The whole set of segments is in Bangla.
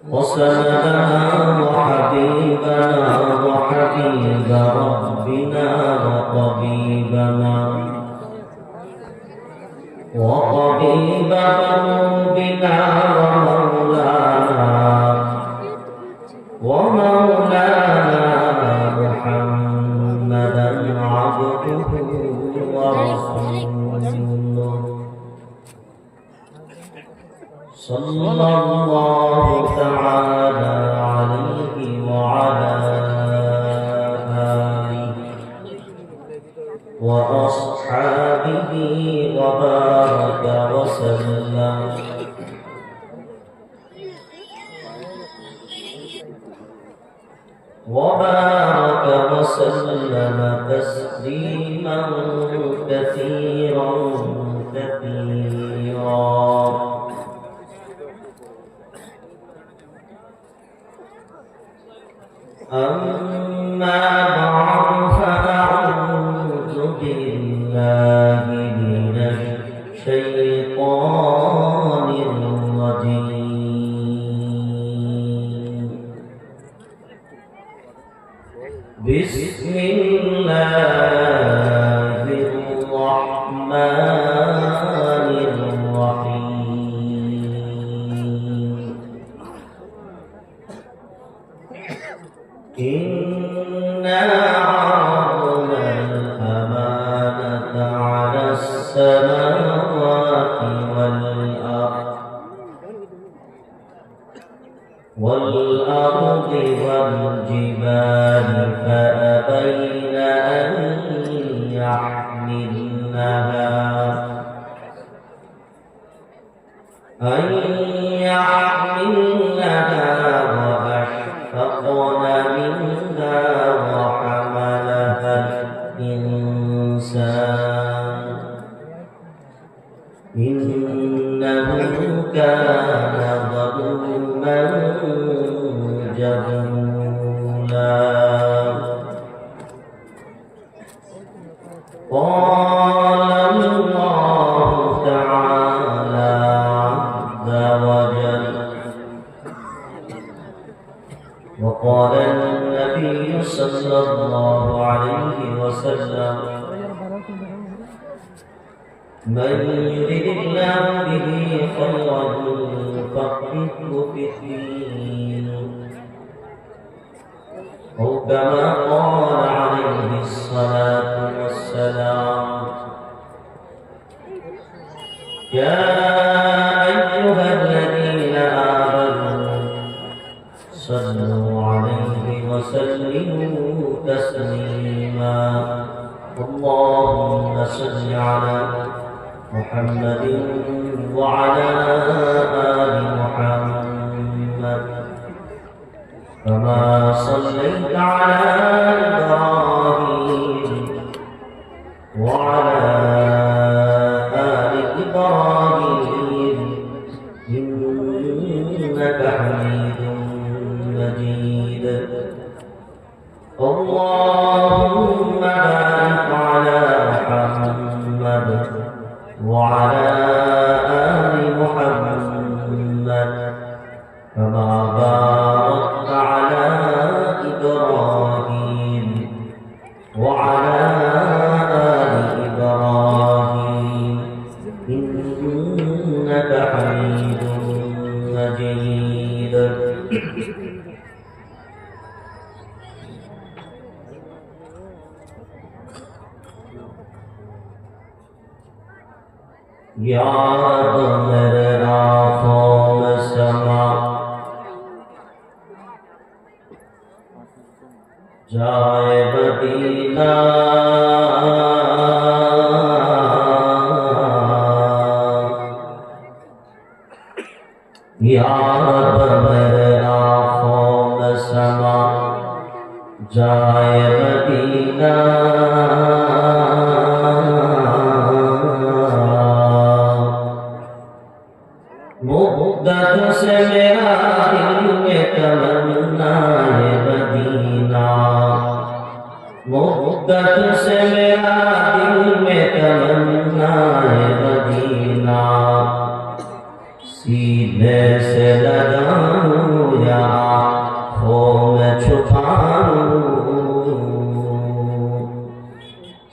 وسندنا وحبيبنا وحبيب ربنا وطبيبنا وطبيب قلوبنا ومولانا محمدا عبده ورسوله صلى الله تعالى عليه وعلى آله وأصحابه وبارك وسلم تسليما كثيرا أما بعد فأعوذ بالله من الشيطان الرجيم بسم الله الرحمن الرحيم إنا عرضنا الأمانة على السماوات والأرض والجبال فأبين أن يحملنها وأشفقن منها وحملها الإنسان إنه كان ظلوما جهولا قال الله تعالى عز وجل وقال النبي صلى الله عليه وسلم من يرد الله به خيرا يفقهه في الدين أو كما قال عليه الصلاة والسلام يا أيها الذين آمنوا صلوا عليه وسلموا تسليما اللهم صل على محمد وعلى آل محمد كما صليت على إبراهيم وعلى آل إبراهيم إنك حميد مجيد اللهم بارك على محمد وعلى آل محمد كما باركت على إبراهيم وعلى آل إبراهيم إنك حميد مجيد या रब मेरे आँखों में समा जाए मदीना या रब मेरे आँखों में समा जाए मदीना मुद्दत से मेरा दिल में तमन्ना है मदीना मुद्दत से मेरा दिल में तमन्ना है मदीना सीने से लगाऊं या आँखों में छुपाऊं,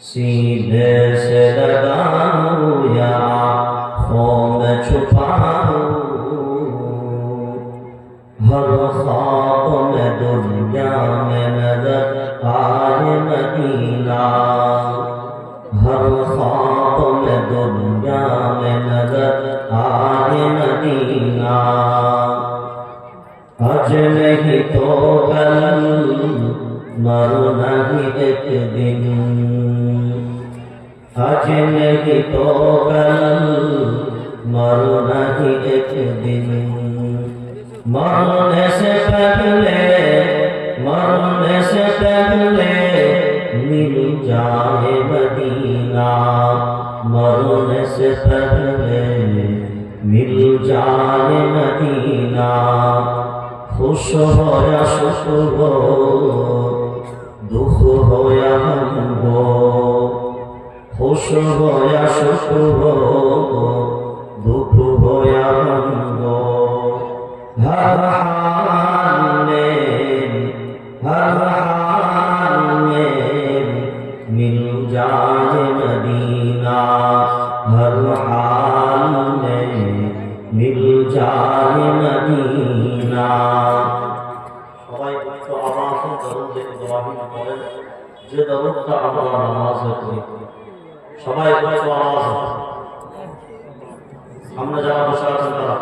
सीने से लगाऊं या आँखों में छुपाऊं, हर ख्वाब में दुनिया में नजर आए मदीना, हर ख्वाब में दुनिया में नजर आए मदीना, आज नहीं तो कल मरो नहीं एक दिन, आज नहीं तो कल मरो नहीं एक दिन, मरने से पहले मिल जाए मदीना, मरने से पहले मिल जाए मदीना, खुश हो या सुख हो दुख हो या गम हो, खुश हो या सुख हो दुख हो या गम हो, हर हाल में मिल जाए मदीना, हर हाल में मिल जाए मदीना। সবাই উচ্চ আওয়াজে দরুদ ইব্রাহিম পড়েন, যে দরুদটা আমরা নামাজে পড়ি। সবাই উচ্চ আওয়াজে, আমরা যারা বসে আছেন তারা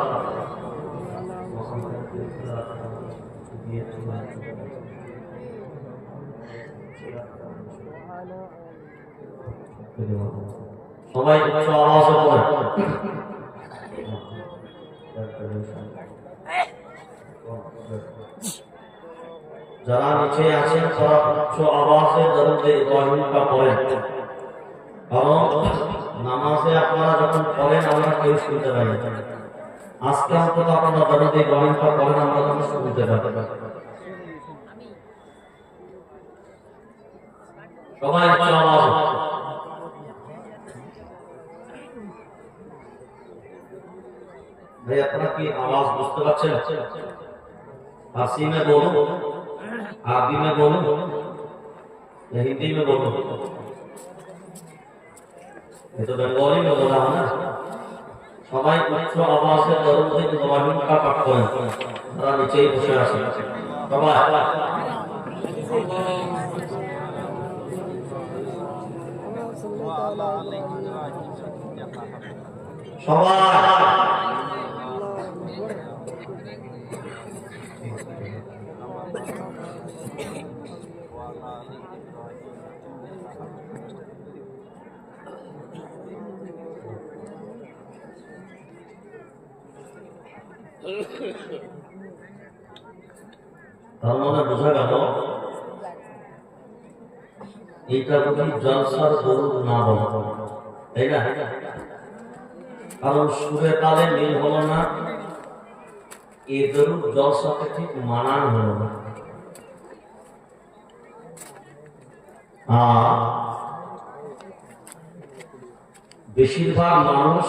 সবাই উচ্চ আওয়াজে পড়েন। যারা নিচে আছেন তারা উচ্চ আওয়াজে দরুদ ইব্রাহিমটা পড়েন, কারণ নামাজে আপনারা যখন পড়েন আমরা কেউ শুনতে পাই না। আজকে অন্তত আপনারা দরুদ ইব্রাহিমটা পড়েন, আমরা যেন শুনতে পাই। সবাই উচ্চ আওয়াজে। भाई अपना की आवाज बुझते पाচ্ছেন? फारसी में बोलो, अरबी में बोलो या हिंदी में बोलो? ये तो बंगाली में बोला है ना। সবাই উচ্চ আওয়াজে দরুদ ইব্রাহিমটা পাঠ করেন, তারা নিচেই বসে আছেন। সবাই তার মানে বোঝা গেল এইটা যদি জলসার দরুদ না বলা, তাই না? কারণ সুরে তালে মিল হলো না, এই দরুদ জলসাতে ঠিক মানান হলো না। বেশিরভাগ মানুষ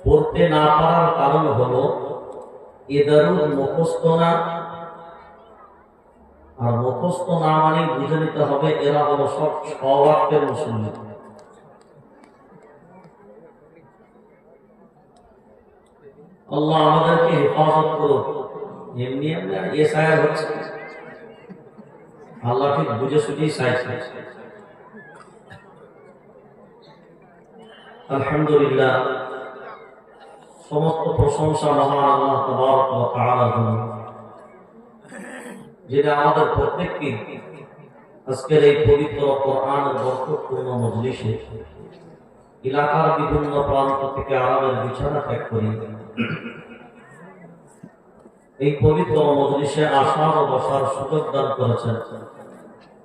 পড়তে না পারার কারণ হলো এ দরুদ মুখস্থ না, আর মুখস্থ না মানে বুঝে নিতে হবে এরা হলো সব স্ববাক্যের মুসলিম। আল্লাহ আমাদেরকে হেফাজত করুক। এমনি এমনি এ সায়ার হচ্ছে, আল্লাহ ঠিক বুঝে সুঝেই চাইছে। আলহামদুলিল্লাহ, সমস্ত প্রশংসা মহান আল্লাহ তাবারক ওয়া তাআলার জন্য, যিনি আমাদের প্রত্যেককে আজকের এই পবিত্র কোরআনের বরকতপূর্ণ মজলিসে এলাকার বিভিন্ন প্রান্ত থেকে আরামের বিছানা ত্যাগ করে এই পবিত্র মজলিসে আসার ও বসার সুযোগ দান করেছেন।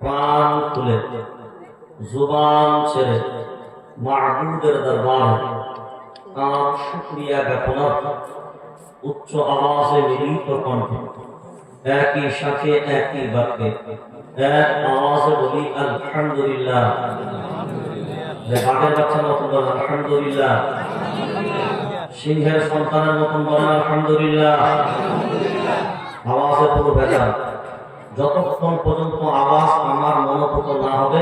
প্রাণ খুলে জুবান ছেড়ে মাহবুবের দরবারে তার শুকরিয়া জ্ঞাপনার উচ্চ আওয়াজে মিলিত কণ্ঠে একই সাথে একই বাক্যে এক আওয়াজে বলি আলহামদুলিল্লাহ। বাঘের বাচ্চার মতো বলেন আলহামদুলিল্লাহ। সিংহের সন্তানের মতন বলেন আলহামদুলিল্লাহ। আওয়াজে পুরো ভেজাল। যতক্ষণ পর্যন্ত আওয়াজ আমার মনোভূত না হবে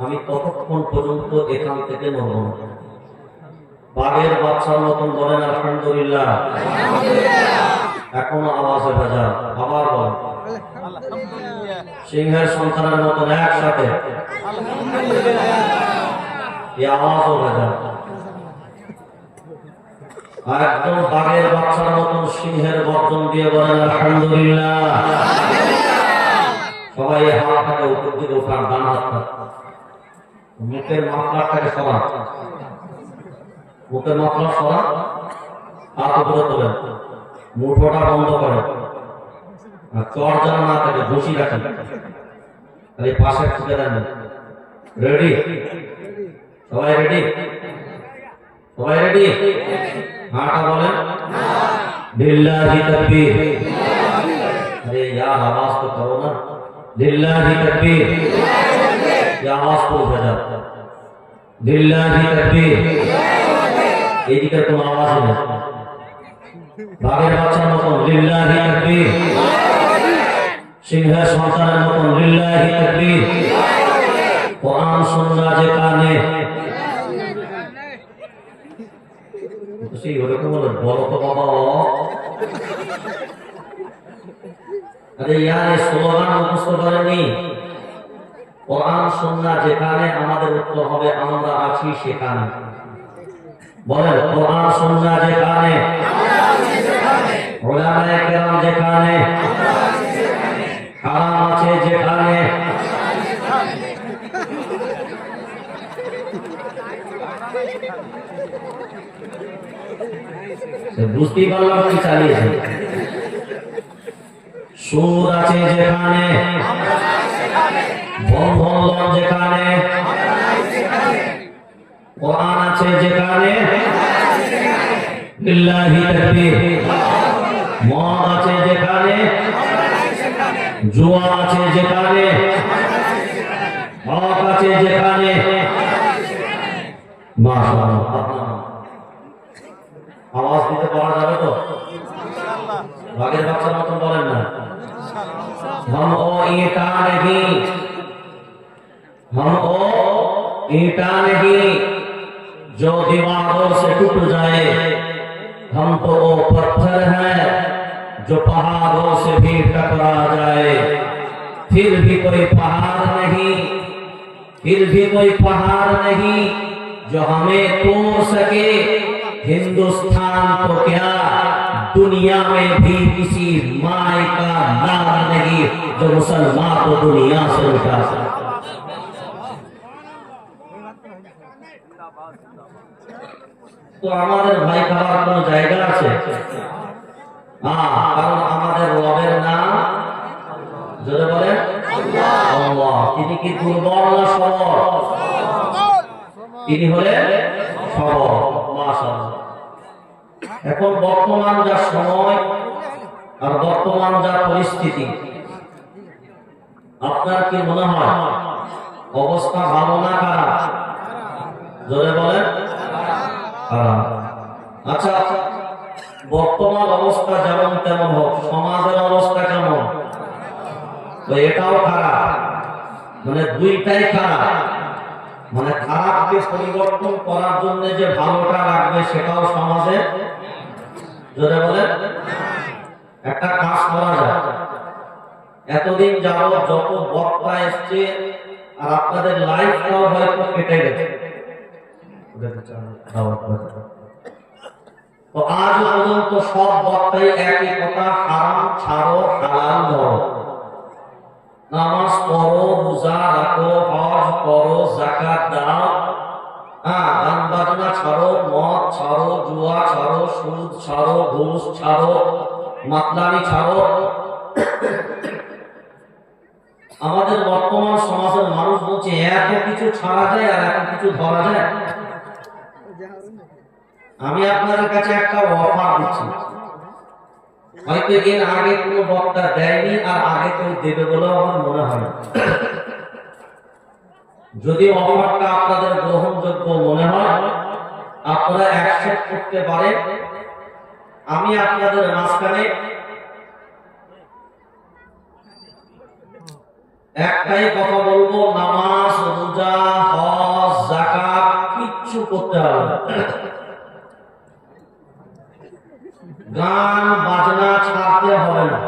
আমি ততক্ষণ পর্যন্ত এখান থেকে নড়ব না। বাঘের বাচ্চার মতন বলেন আলহামদুলিল্লাহ। এখনো আওয়াজে ভেজাল। আবার বলেন সিংহের সন্তানের মতন একসাথে এই আওয়াজও ভেজাল। আর একদম বাঘের বাচ্চার মতন সিংহের গর্জন দিয়ে বলেন আলহামদুলিল্লাহ। সবাই হাতটাকে উপর দিকে উঠান, ডান হাতটা মুখের মাফলারটাকে সরান, মুখের মাফলার সরান, হাত উপরে তোলেন, মুঠোটা বন্ধ করেন, আর চর যেন না থাকে ঘুষি রাখেন, আর এই পাশে ঠুকে দেন। রেডি? সবাই রেডি? সবাই রেডি? হাঁটা বলেন লিল্লাহি তাকবীর। अरे यार आवाज तो करो ना, लिल्लाहि तकबीर। ये आवाज को उठा जाता, लिल्लाहि तकबीर। এদিকে কোনো আওয়াজ নেই। বাঘের বাচ্চার মতন লিল্লাহি তাকবীর, সিংহের সন্তানের মতন লিল্লাহি তাকবীর। কোরআন সুন্নাহ যে কানে সেই ওরকম বলো বলো তো বাবা। আরে ইয়ার এই স্লোগান মুখস্থ করেনি। কোরআন সুন্নাহ যেখানে আমাদের উত্তর হবে আমরা আছি সেখানে। বলেন কোরআন সুন্নাহ যেখানে, উলামায়ে কেরাম যেখানে, হারাম আছে যেখানে। বুঝতেই পারলাম কি চালিয়েছে। সুর আছে যেখানে, বন্ধন যেখানে, কোরআন আছে যেখানে লিল্লাহি তাকবীর। মদ আছে যেখানে, জুয়া আছে যেখানে, হক আছে যেখানে। মাশাআল্লাহ। আওয়াজ দিতে পারা যাবে তো? বাঘের বাচ্চার মতন বলেন না। हम ओ ईटा नहीं, हम ओ ईटा नहीं जो दीवारों से टूट जाए, हम तो वो पत्थर हैं जो पहाड़ों से भी टकरा जाए। फिर भी कोई पहाड़ नहीं, फिर भी कोई पहाड़ नहीं जो हमें तोड़ सके। हिंदुस्तान तो क्या दुनिया में भी किसी माय का नाम नहीं जो मुसलमान को दुनिया से उठा सके। तो हमारे भाई खाবার কোনো জায়গা আছে? কারণ আমাদের রবের নাম জোরে বলেন আল্লাহ। তিনি কি দুর্বল না সবল? তিনি হলেন সবল। মাশাআল্লাহ। এখন বর্তমান যা সময় আর বর্তমান যা পরিস্থিতি, আপনার কি মনে হয় অবস্থা ভালো না খারাপ? জোরে বলেন খারাপ। আচ্ছা, বর্তমান অবস্থা যেমন তেমন হোক, সমাজের অবস্থা কেমন? তো এটাও খারাপ, মানে দুইটাই খারাপ। মানে খারাপকে পরিবর্তন করার জন্য যে ভালোটা লাগবে সেটাও সমাজে জোরে বলেন একটা কাজ করা যায়। এতদিন যাবত যত বক্তা এসছে আর আপনাদের লাইফটাও হয়তো কেটে গেছে, তো আজ পর্যন্ত সব বক্তাই একই কথা, হারাম ছাড়ো হালাল ধরো, নামাজ পড়ো, রোজা রাখো, হজ করো, যাকাত দাও, গান বাজনা ছাড়ো, মদ ছাড়ো, জুয়া ছাড়ো, সুদ ছাড়ো, ঘুষ ছাড়ো, মাতলামি ছাড়ো। আমাদের বর্তমান সমাজের মানুষ বলছে এত কিছু ছাড়া যায় আর এত কিছু ধরা যায়। আমি আপনাদের কাছে একটা অফার দিচ্ছি, হয়তো এর আগে কোনো বক্তা দেয়নি আর আগে কেউ দেবে বলে আমার মনে হয়। যদি অফারটা আপনাদের গ্রহণযোগ্য মনে হয় আপনারা অ্যাকসেপ্ট করতে পারেন। আমি আপনাদের মাঝখানে একটাই কথা বলবো, নামাজ, রোজা, হজ, যাকাত কিচ্ছু করতে হবে না। গান বাজনা ছাড়তে হবে না।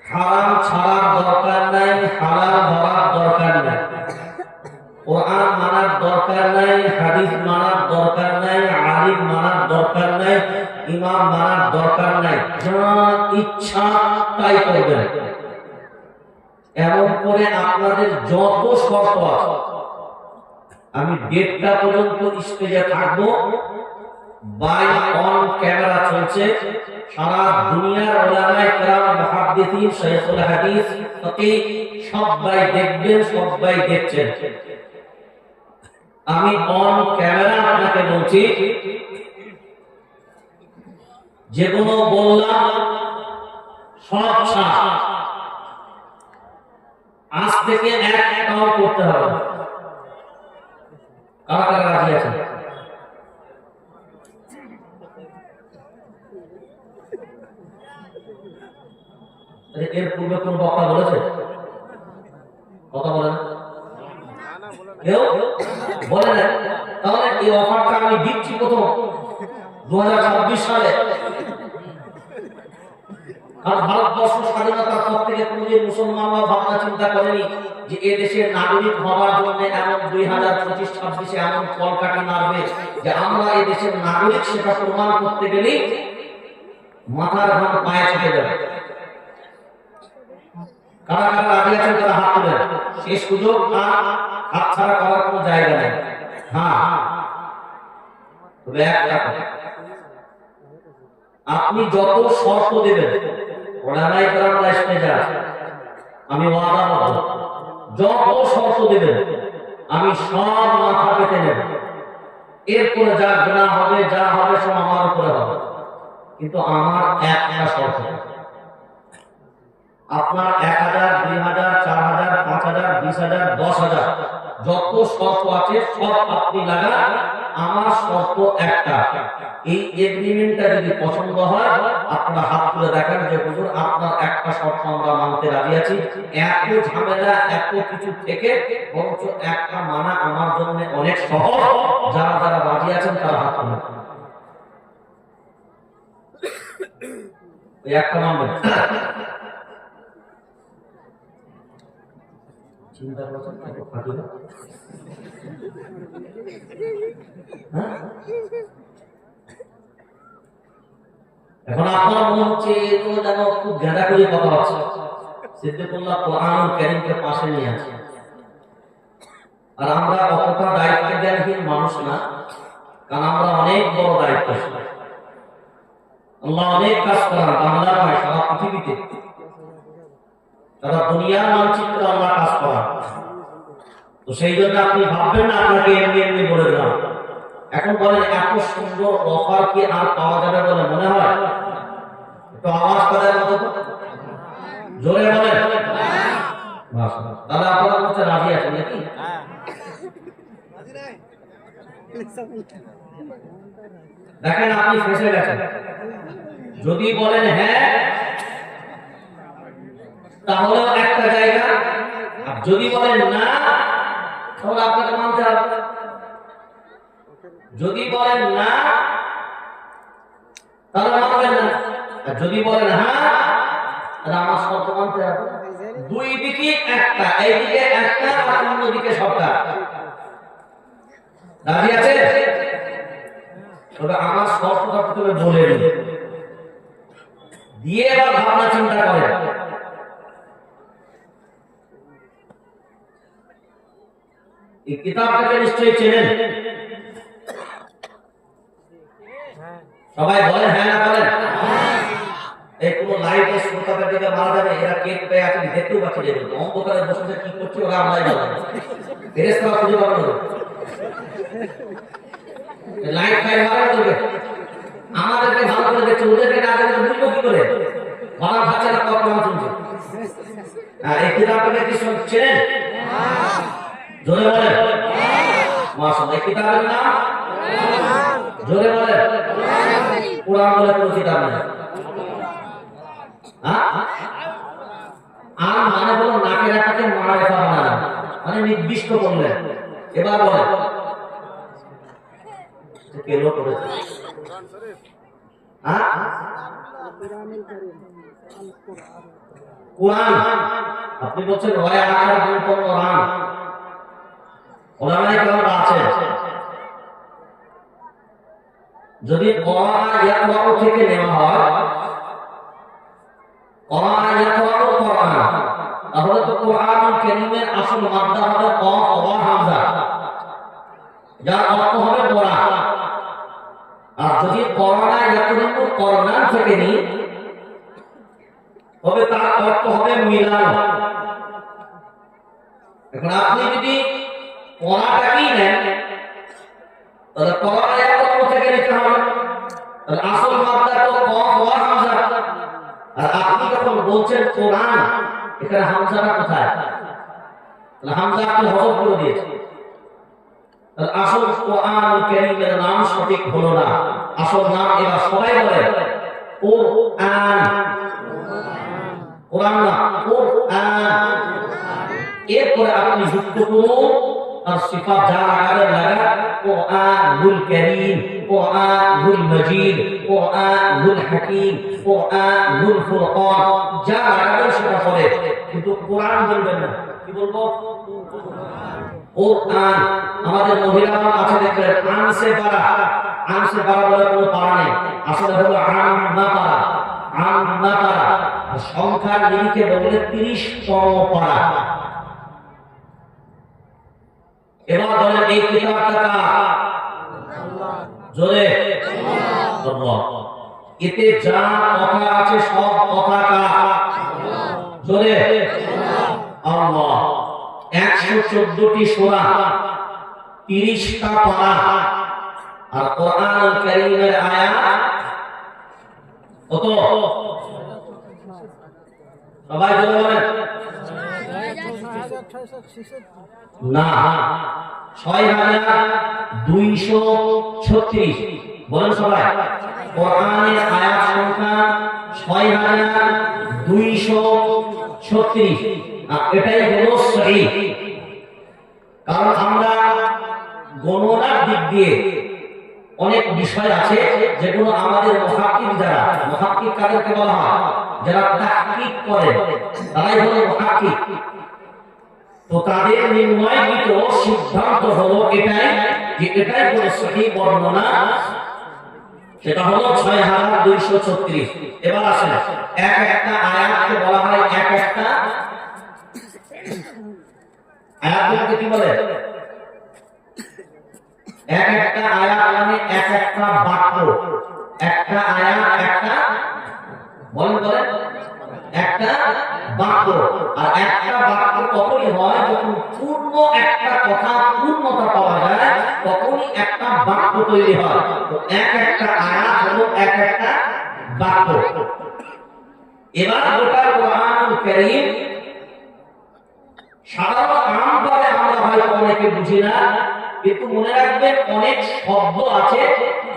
হারাম ছাড়ার দরকার নাই, হালাল ধরার দরকার নাই। কোরআন মানার দরকার নাই, হাদিস মানার দরকার নাই, আলিম মানার দরকার নাই, ইমাম মানার দরকার নাই। যা ইচ্ছা তাই করবেন। এমন করে আপনাদের যত শর্ত আছে, আমি 1:30 পর্যন্ত স্টেজে থাকবো, বাই অন ক্যামেরা চলছে। সারা দুনিয়ার উলামায়ে কেরাম, মুহাদ্দিসিন, শাইখুল হাদিস, ফকিহ সবাই দেখবেন, সবাই দেখছেন। আমি অন ক্যামেরা আপনাকে বলছি, যেগুলো বললাম সব ছাড়। আজ থেকে এক কাজ করতে হবে। কারা কারা রাজি আছেন? এর পূর্বে কোন বক্তা বলেছে? কথা বলেন, কেউ বলে না। তাহলে এই অফারটা আমি দিচ্ছি প্রথম 2026 সালে। কারণ ভারতবর্ষ স্বাধীনতার পর থেকে কোনদিন মুসলমানরা ভাবনা চিন্তা করেনি যে এ দেশের নাগরিক হওয়ার জন্য এমন 2025-26 এমন কলকাঠি মারবে যে আমরা এই দেশের নাগরিক, সেটা প্রমাণ করতে গেলেই মাথার ঘাম পায়ে চেপে যাবে। কারা কারা রাজি আছেন তারা হাত তুলেন। শেষ সুযোগ, আর হাতছাড়া করার কোনো জায়গা নেই। হ্যাঁ, তবে একটা কথা, আপনি যত শর্ত দেবেন, ওলামায়ে কেরামরা স্টেজে আছে, আমি ওয়াদা করব, যত শর্ত দেবেন আমি সব মাথা পেতে নেব। এরপরে যা গুনাহ হবে, যা হবে সব আমার উপরে হবে। কিন্তু আমার একটা শর্ত, আপনার 1000, 2000, 4000, 5000, 20000, 10000 যত শর্ত আছে সব আপনি লাগান। আমার শর্ত একটা, এই এগ্রিমেন্টটা যদি পছন্দ হয় আপনারা হাত তুলে দেখান যে হুজুর আপনার একটা শর্ত আমরা মানতে রাজি আছি। এত ঝামেলা, এত কিছু থেকে বরঞ্চ একটা মানা আমার জন্য অনেক সহজ। যারা যারা রাজি আছেন তারা হাত তুলে একটা মানবেন। চিন্তা করছেন কত ফাঁকি না? এখন আপনার মনে হচ্ছে এগুলো যেন খুব গাঁদা করে কথা হচ্ছে। সিদ্দিকুল্লাহ কোরআনুল কারীমকে পাশে নিয়ে আছে। আর আমরা অতটা দায়িত্বজ্ঞানহীন মানুষ না, কারণ আমরা অনেক বড় দায়িত্বশীল। আল্লাহ অনেক কাজ করান বাংলার নয়, সারা পৃথিবীতে, সারা দুনিয়ার মানচিত্রে আল্লাহ কাজ করান। তো সেই জন্য আপনি ভাববেন না আপনাকে এমনি এমনি বলে দিলাম। এখন বলেন, এত সুন্দর অফার কি আর পাওয়া যাবে বলে মনে হয়? একটু আওয়াজ করার মতো জোরে বলেন। তাহলে আপনারা বলতে রাজি আছেন নাকি? দেখেন আপনি ফেসে গেছেন। যদি বলেন হ্যাঁ, তাহলে একটা জায়গা, আর যদি বলেন না তাহলে আপনাকে মানতে হবে। যদি বলেন না তাহলে মানবেন না, আর যদি বলেন হ্যাঁ তাহলে আমার শর্ত মানতে হবে। দুই দিকে একটা, এইদিকে একটা আর অন্যদিকে সবটা। রাজি আছে? তবে আমার শর্তটা প্রথমে বলে দিন, দিয়ে এবার ভাবনা চিন্তা করেন। এই কিতাবটাকে নিশ্চয়ই চেনেন সবাই? বলেন হ্যাঁ না বলেন? এই কোন লাইটে শ্রোতাদের দিকে মারা যাবে, এরা কেক পেয়ে আছে দেখতেও পাচ্ছি যে অন্ধকারে বসে কি করছে ওরা আমরাই জানি। ফেরেশতারা খুঁজে পাবে না, লাইট ফাইট মারা যাবে। আমাদেরকে ভালো করে দেখছে, ওদেরকে না দেখলে বুঝবো কি করে? ভালো খাচ্ছে না, কত নাম শুনছে। এই কিতাবটাকে কি চেনেন? জোরে বলেন। মাশাআল্লাহ। কিতাবের নাম জোরে বলে কোরআন বলে কোনো কিতাব নেই। আর মানে হলো নাকের এটাকে মারিফা বানানো, মানে নির্দিষ্ট করলেন। এবার বলে কেন করেছে? কোরআন আপনি বলছেন রয় আকার দুই কোরআন ওলামায়ে কেরাম আছে। যদি কোরআন ইয়াকরাউ থেকে নেওয়া হয়, কোরআন ইয়াকরাউ কোরআন, তাহলে তো কোরআনুল কারীমের আসল মাদ্দা হবে কফ ওয়া হামজা, যার অর্থ হবে পড়া। আর যদি কোরআন ইয়াকরাউ কোরআন থেকে নি, তবে তার অর্থ হবে মিলান। এখন আপনি যদি পড়াটাকেই নেন, তাহলে কোরআন ইয়াকরাউ থেকে নিতে হবে, তাহলে আসল মাদ্দা তো কফ ওয়া হামজা। আর আপনি যখন বলছেন কোরআন, এখানে হামজাটা কোথায়? তাহলে হামজা আপনি হযফ করে দিয়েছেন, তাহলে আসল কোরআনুল কারীমের নাম সঠিক হলো না। আসল নাম এবার সবাই বলে কোরআন, কোরআন না কোরআন। এরপরে আপনি যুক্ত করুন আর সিফাত যা লাগাবে লাগা, কোরআনুল কারীম, কোরআনুল মজিদ, কোরআনুল হাকীম, কোরআনুল ফুরকান, যা লাগাবে সেটা পড়ে, কিন্তু কোরআন বলবেন না। কি বলবো? কোরআন। আমাদের মহিলারা আছে দেখবেন আনসে পারা, আনসে পারা বলে কোনো পারা নেই, আসলে হলো আম্মা পারা, আম্মা পারা। সংখ্যার নিরিখে বললে 30তম পারা। এবার বলেন এই কিতাবটা কার? জোরে আল্লাহ। এতে যা কথা আছে সব কথা কার? জোরে আল্লাহ। 114টি সূরা, 30টা পারা, আর কোরআনুল কারীমের আয়াত কত? সবাই জোরে বলেন না, 6236। বলেন সবাই, কোরআনের আয়াত সংখ্যা 6236। এটাই হলো সহিহ। কারণ আমরা গণনার দিক দিয়ে অনেক বিষয় আছে যেগুলো আমাদের মুহাক্কিক, যারা মুহাক্কিক কাদেরকে বলা হয়? যারা তাহকিক করে, তারাই হলো মুহাক্কিক। তো তাদের নির্ণয়কৃত সিদ্ধান্ত হলো এটাই, যে এটাই হলো সহিহ বর্ণনা, সেটা হলো 6236। এবার আসেন, এক একটা আয়াতকে বলা হয় এক একটা আয়াতকে কি বলে? এক একটা আয়াত মানে এক একটা বাক্য। একটা আয়াত একটা, বলেন বলেন, একটা বাক্য। আর একটা বাক্য তখনই হয় যখন পূর্ণ একটা কথা পূর্ণতা পাওয়া যায়, তখনই একটা বাক্য তৈরি হয়। তো এক একটা আয়াত হলো এক একটা বাক্য। এবার গোটা কোরআনুল কারীম সাধারণ আমভাবে আমরা হয়তো অনেকে বুঝি না, কিন্তু মনে রাখবেন অনেক শব্দ আছে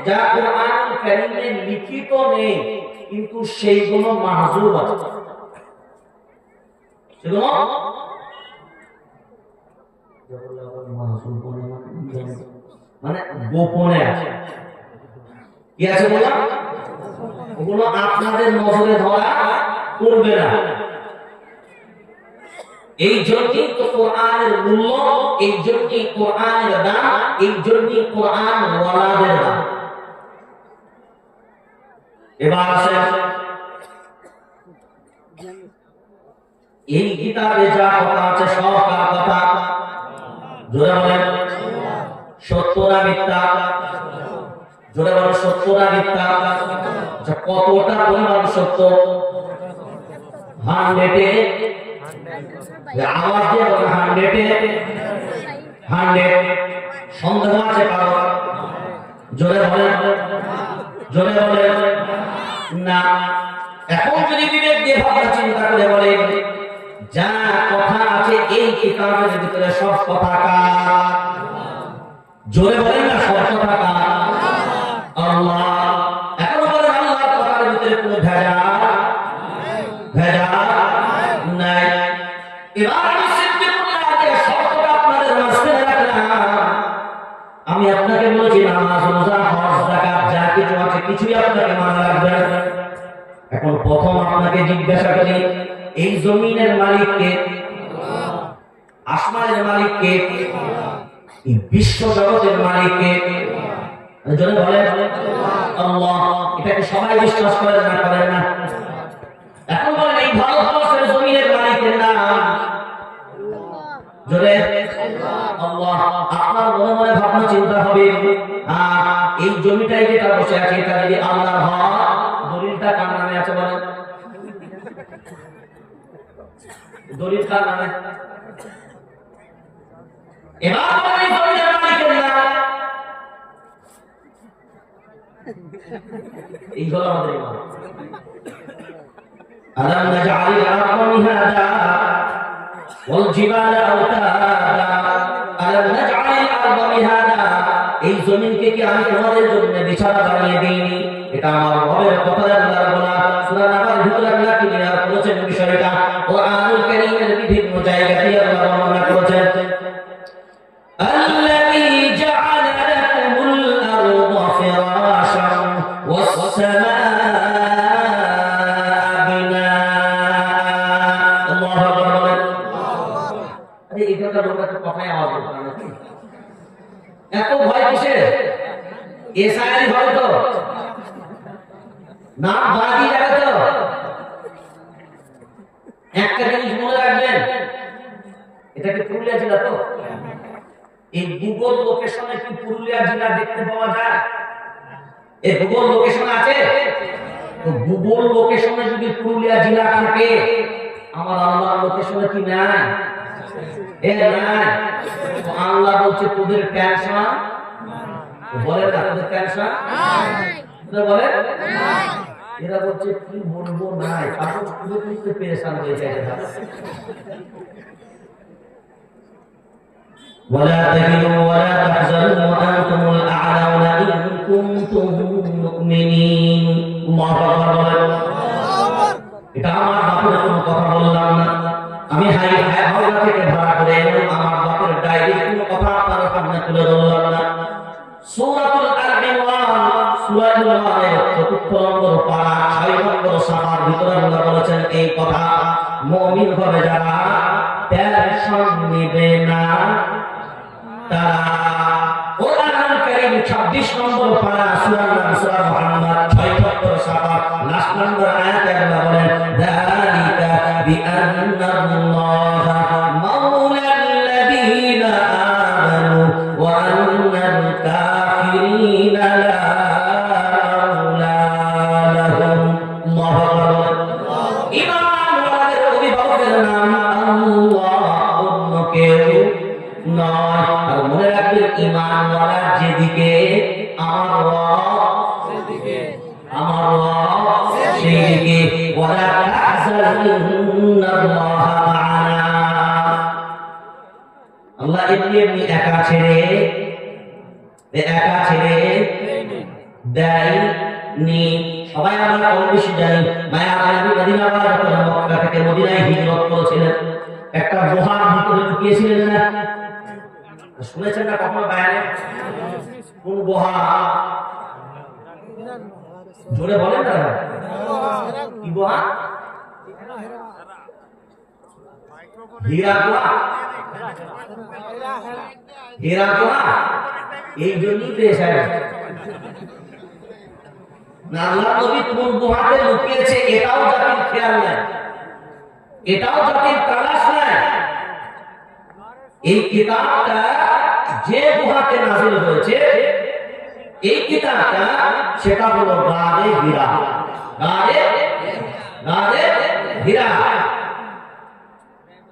যা কোরআনুল কারীমে লিখিত নেই, কিন্তু সেইগুলো মাহজুব আছে। সেগুলো মানে গোপনে আছে। কি আছে বলা? ওগুলো আপনাদের নজরে ধরা পড়বে না। এই জন্যই তো কোরআনের মূল্য, এই জন্যই কোরআনের দাম, এই জন্যই কোরআন ওয়ালাদের দাম। এবার আসেন, এই কিতাবে যা কথা আছে সব কার কথা? জোরে বলেন সত্য না মিথ্যা? জোরে বলেন সত্য না মিথ্যা? আচ্ছা, কতটা পরিমাণ সত্য? 100-এ, আওয়াজ দিয়ে বলেন 100-এ 100। সন্দেহ আছে কারো? জোরে বলেন, জোরে বলেন না। এখন যদি বিবেক দিয়ে ভাবনা চিন্তা করে বলেন, যা কথা আছে এই কিতাবের ভিতরে সব কথা কার? জোরে বলেন না শর্তটা কার? আল্লাহ। এখন বলেন আল্লাহর কথার ভিতরে কোনো ভেজাল নাই। এবার আমি সিদ্দিকুল্লাহকে শর্তটা আপনাদের মাঝখানে রাখলাম। আমি আপনাকে বলছি নামাজ, রোজা, হজ, যাকাত যা কিছু আছে কিছুই আপনাকে মানা লাগবে। এখন প্রথম আপনাকে জিজ্ঞাসা করি, এই জমিনের মালিক কে? আসমানের মালিক কে? এই বিশ্ব জগতের মালিক কে? জোরে বলেন আল্লাহ। এটাকে সবাই বিশ্বাস করেন না করেন না? এখন বলেন এই ভারতবর্ষের জমিনের মালিকের নাম? জোরে আল্লাহ। আপনার মনে মনে ভাবনা চিন্তা হবে, এই জমিটাই যেটা বসে আছে এটা যদি আল্লাহর হয়, দলিলটা কার নামে আছে বলেন? দলিল কার নামে? এবার বলেন এই জমিনের মালিকের নাম? এই হলো আমাদের ইমান। আলাম নাজআলিল আরদা মিহাদা ওয়াল জিবালা আওতাদা আলাম নাজআলিল আরদা মিহাদা। এই জমিনকে কি আমি তোমাদের জন্য বিছানা বানিয়ে দেইনি? এটা আমার রবের কথা। আল্লাহর বলা সূরা নাবার ভিতরে আল্লাহ ক্লিয়ার করেছেন বিষয়টা। কোরআনুল কারীমের বিভিন্ন জায়গাতে আল্লাহ বর্ণনা করেছেন, আল্লাযী জাআলা লাকুমুল আরদা ফিরাশান ওয়াস সামাআ বিনাআ। আল্লাহু আকবার। আরে এটা লোকটা কথাই আওয়াজ করতে না, এত ভয় কিসের? এসআই ভয় তো না, বাড়ি যাবে তো। একটা জিনিস মনে রাখবেন, এটা কি পুরুলিয়া জেলা তো? এই গুগল লোকেশনে কি পুরুলিয়া জেলা দেখতে পাওয়া যায়? এই গুগল লোকেশন আছে তো? গুগল লোকেশনে যদি পুরুলিয়া জেলা থাকে, আমার আল্লাহর লোকেশনে কি নাই? নাই। তো আল্লাহ বলছে তোদের টেনশন বলে না, তোদের টেনশন বলে এরা বলছে কি বলবো নাই, কাগজ খুলে খুলতে পেরেশান হয়ে যায়। ولا تهنوا ولا تحزنوا وأنتم الأعلون إن كنتم مؤمنين। الله أكبر। এটা আমার বাপের কোনো কথা বললাম না, আমি হাওড়া থেকে ভাড়া করে আমার বাপের ডায়েরির কোনো কথা আপনার সামনে তুলে ধরলাম না। সূরাতুল আল-ইমরান, সূরা ইমরানের ৪র্থ নম্বর পারা ৬ নম্বর সাফার ভিতরে আল্লাহ বলেছেন এই কথা, মুমিন হবে যারা টেনশন নেবে না তারা। কোরআনুল কারীম ২৬ নম্বর পারা সূরা মুহাম্মদ ৬ নম্বর সাফার লাস্ট নম্বর আয়াতে আল্লাহ বলেন, যালিকা বিআন্নাল্লাহা মাওলাল্লাযীনা আমানু ওয়া আন্নাল কাফিরিনা লা মাওলা লাহুম। আল্লাহু আকবার। ঈমানওয়ালাদের অভিভাবকের নাম আল্লাহ, অন্য কেউ নয়। আর মনে রাখবেন ঈমানওয়ালার যেদিকে আমার রব সেদিকে, আমার রব সেদিকে। ওয়ালা তাহজানুল্লাহ মা'ানা। আল্লাহ এমনি একা ছেড়ে দেয়নি। সবাই আমরা কম বেশি জানি, মায়া নবী মদিনা যখন মক্কা থেকে মদিনায় হিজরত করেছিলেন, একটা গুহার ভিতরে লুকিয়েছিলেন না? শুনেছেন না কখনো বায়ানে? কোন গুহা? জোরে বলেন না, কি গুহা? হীরা গুহা। হীরা গুহা। এই জন্যই তো এসে আল্লাহ নবী কোন গুহাতে লুকিয়েছে এটাও জাতির খেয়াল নাই, এটাও জাতির তালাশ নাই। এই কিতাবটা যে গুহাতে নাযিল হয়েছে, এই কিতাবটা সেটা হলো গারে হীরা। গারে হীরা।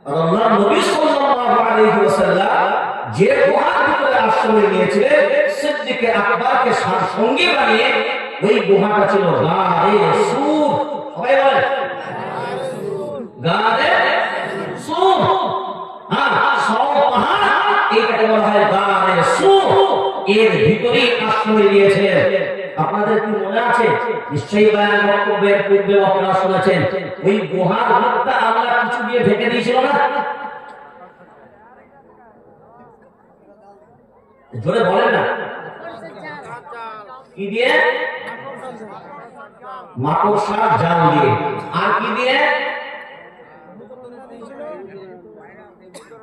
আল্লাহ নবী সাল্লাল্লাহু আলাইহি ওয়াসাল্লাম যে গুহার ভিতরে আশ্রয় নিয়েছিলেন, সিদ্দিক আকবরকে সঙ্গী বানিয়ে ওই গুহাটা ছিল গারে সূর। সবাই বলে গারে সূর। হ্যাঁ, সব পাহাড় এইটাকে বলা হয় গারে সূর। এর ভিতরেই আশ্রয় দিয়েছিলেন। আপনাদের কি মনে আছে? নিশ্চয়ই বয়ান বক্তব্যের পূর্বে আপনারা শুনেছেন ওই গুহার মুখটা আল্লাহ কিছু দিয়ে ঢেকে দিয়েছিল না? জোরে বলেন না, কি দিয়ে? মাকড়সার জাল দিয়ে। আর কি দিয়ে?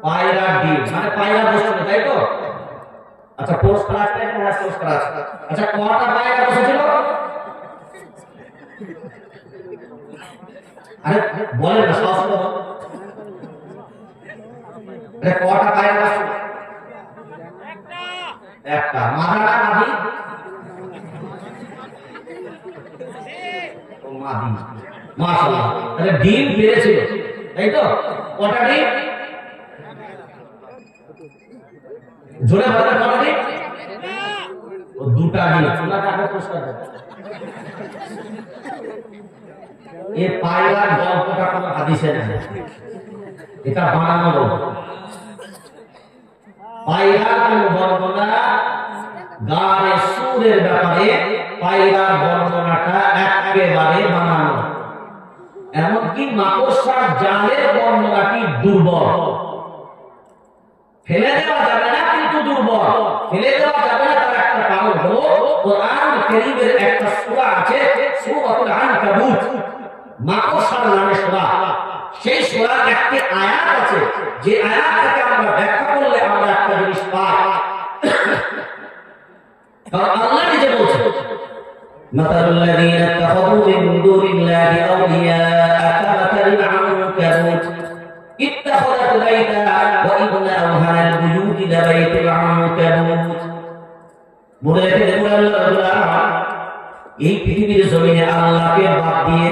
পায়রা ডিম, মানে পায়রা বসছিল, তাই তো? আচ্ছা, পুরস্কার আছে না? হ্যাঁ, পুরস্কার আছে। আচ্ছা, কটা পায়রা বসেছিল? আরে বলেন না, সহজ করে বল। আরে কটা পায়রা বসেছিল? একটা। মাদাটা মাদি? ও মাদি। মাশাআল্লাহ, তাহলে ডিম পেরেছিল, তাই তো? কটা ডিম? জোরে বলেন, কটা ডিম? ও দুটা ডিম। তোমরা কাকে পুরস্কার দেবে? এই পায়রার গল্পটা কোনো হাদিসে নেই, এটা বানানো গল্প। পায়রার কোন বর্ণনা গানে সুরের ব্যাপারে পায়রার বর্ণনাটা একেবারে বানানো। এমনকি মাকড়সার জালের বর্ণনাটি দুর্বল। ফেলে দেওয়া যাবে না, কিন্তু দুর্বল। ফেলে দেওয়া যাবে না, তার একটা কারণ হলো কোরআন কারীমের একটা সূরা আছে, সূরাতুল আনকাবুত, মাকড়সার নামে সূরা। সেই সূরার একটি আয়াত আছে, যে আয়াতটাকে আমরা ব্যাখ্যা করলে আমরা একটা জিনিস পাই। কারণ আল্লাহ নিজে বলছেন, মাতালুল লাযীনা ইত্তাখাযু মিন দুনিল্লাহি আউলিয়া কামাতালিল আনকাবুত ইত্তাখাযাত বাইতা ওয়া ইন্না আওহানাল বুয়ুতি লাবাইতুল আনকাবুত। মনে রেখে দেখুন, আল্লাহ এই পৃথিবীর জমিনে আল্লাহকে বাদ দিয়ে,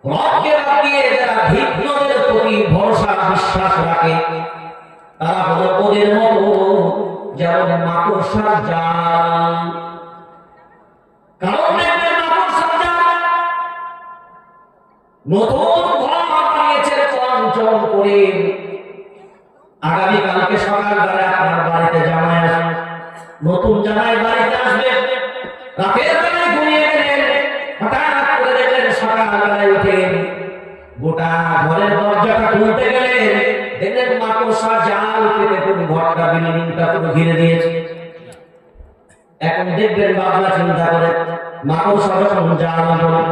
রবকে বাদ দিয়ে যারা ভিন্নদের প্রতি ভরসা বিশ্বাস রাখে, তারা হলো ওদের মতো যেমন মাকড়সার জাল। কারণ মাকড়সার জাল নতুন ঘর বানিয়েছে চঞ্চল করে। আগামীকালকে সকালবেলা আপনার বাড়িতে জামাই আসবে, নতুন জামাই বাড়িতে আসবে, রাতের বেলায় ঘুমিয়ে গেলেন, হঠাৎ করে দেখলেন সকালবেলায় উঠে গোটা ঘরের দরজাটা খুলতে গেলেন, দেখলেন মাকড়সা জাল পেতে পুরো ঘরটা, বিল্ডিংটা পুরো ঘিরে দিয়েছে। এখন দেখবেন বাবা চিন্তা করে, মাকড়সা যখন জাল বলে,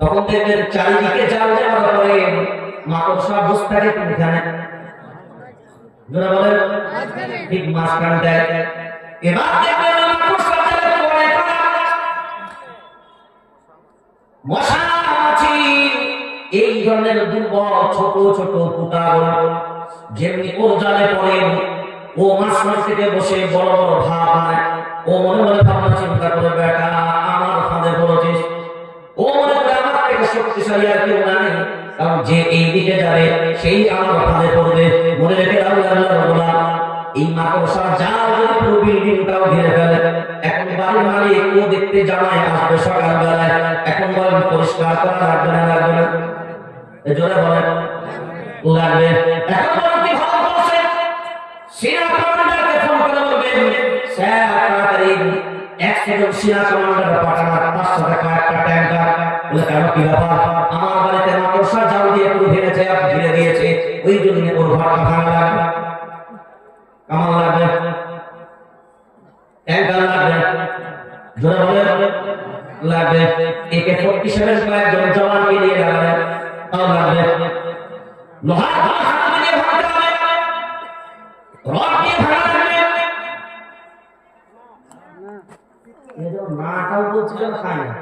তখন দেখবেন চারিদিকে জাল দেওয়ার পরে মাকড়সা বসে থাকে কোনখানে? যারা বলেন ঠিক মাঝখানটায়। এবার দেখবেন মাকড়সা জালের পরে মশা মাছি, এই ধরনের দুর্বল ছোট ছোট পোকাগুলো যেমনি ওর জালে পড়ে, ও মাঝখান থেকে বসে বড় বড় ভাব হয়। ও মনে মনে ভাবনা চিন্তা করে, বেটা আমার ফাঁদে পড়েছিস। ও মনে করে আমার থেকে শক্তিশালী আর কেউ নাই, কারণ যে এই দিকে যাবে সেই আমার ফাঁদে পড়বে। মনে রেখে আল্লাহ এই মাকড়সার জাল যদি পুরো বিল্ডিংটাও ঘিরে ফেলে, এখন বাড়ির মালিক ও দেখতে জামাই আসবে সকালবেলায়, এখন বলেন পরিষ্কার করা লাগবে না? লাগবে না? জোরে বলেন লাগবে। এখন বলেন কি ভালো করছে? সিনা কমান্ডারকে ফোন করে বলবেন, স্যার তাড়াতাড়ি 1 সেকেন্ড সিনা কমান্ডার পাঠান 500 টাকা একটা ট্যাঙ্কার। বলে কেন, কি ব্যাপার? আমার বাড়িতে মাকড়সার জাল দিয়ে পুরো ঘিরে দিয়েছে, ওই জন্য ওর ঘরটা ভাঙা লাগবে। কামাল লাগবে, ট্যাঙ্কার লাগবে, জোরে বলে লাগবে। একে 47 কয়েকজন জওয়ানকে দিয়ে লাগাবে, তাও লাগবে। লোহার হাত দিয়ে ভাঙতে হবে, রড দিয়ে ভাঙা লাগবে। এই যে মাটাও বলছিলেন খায় না,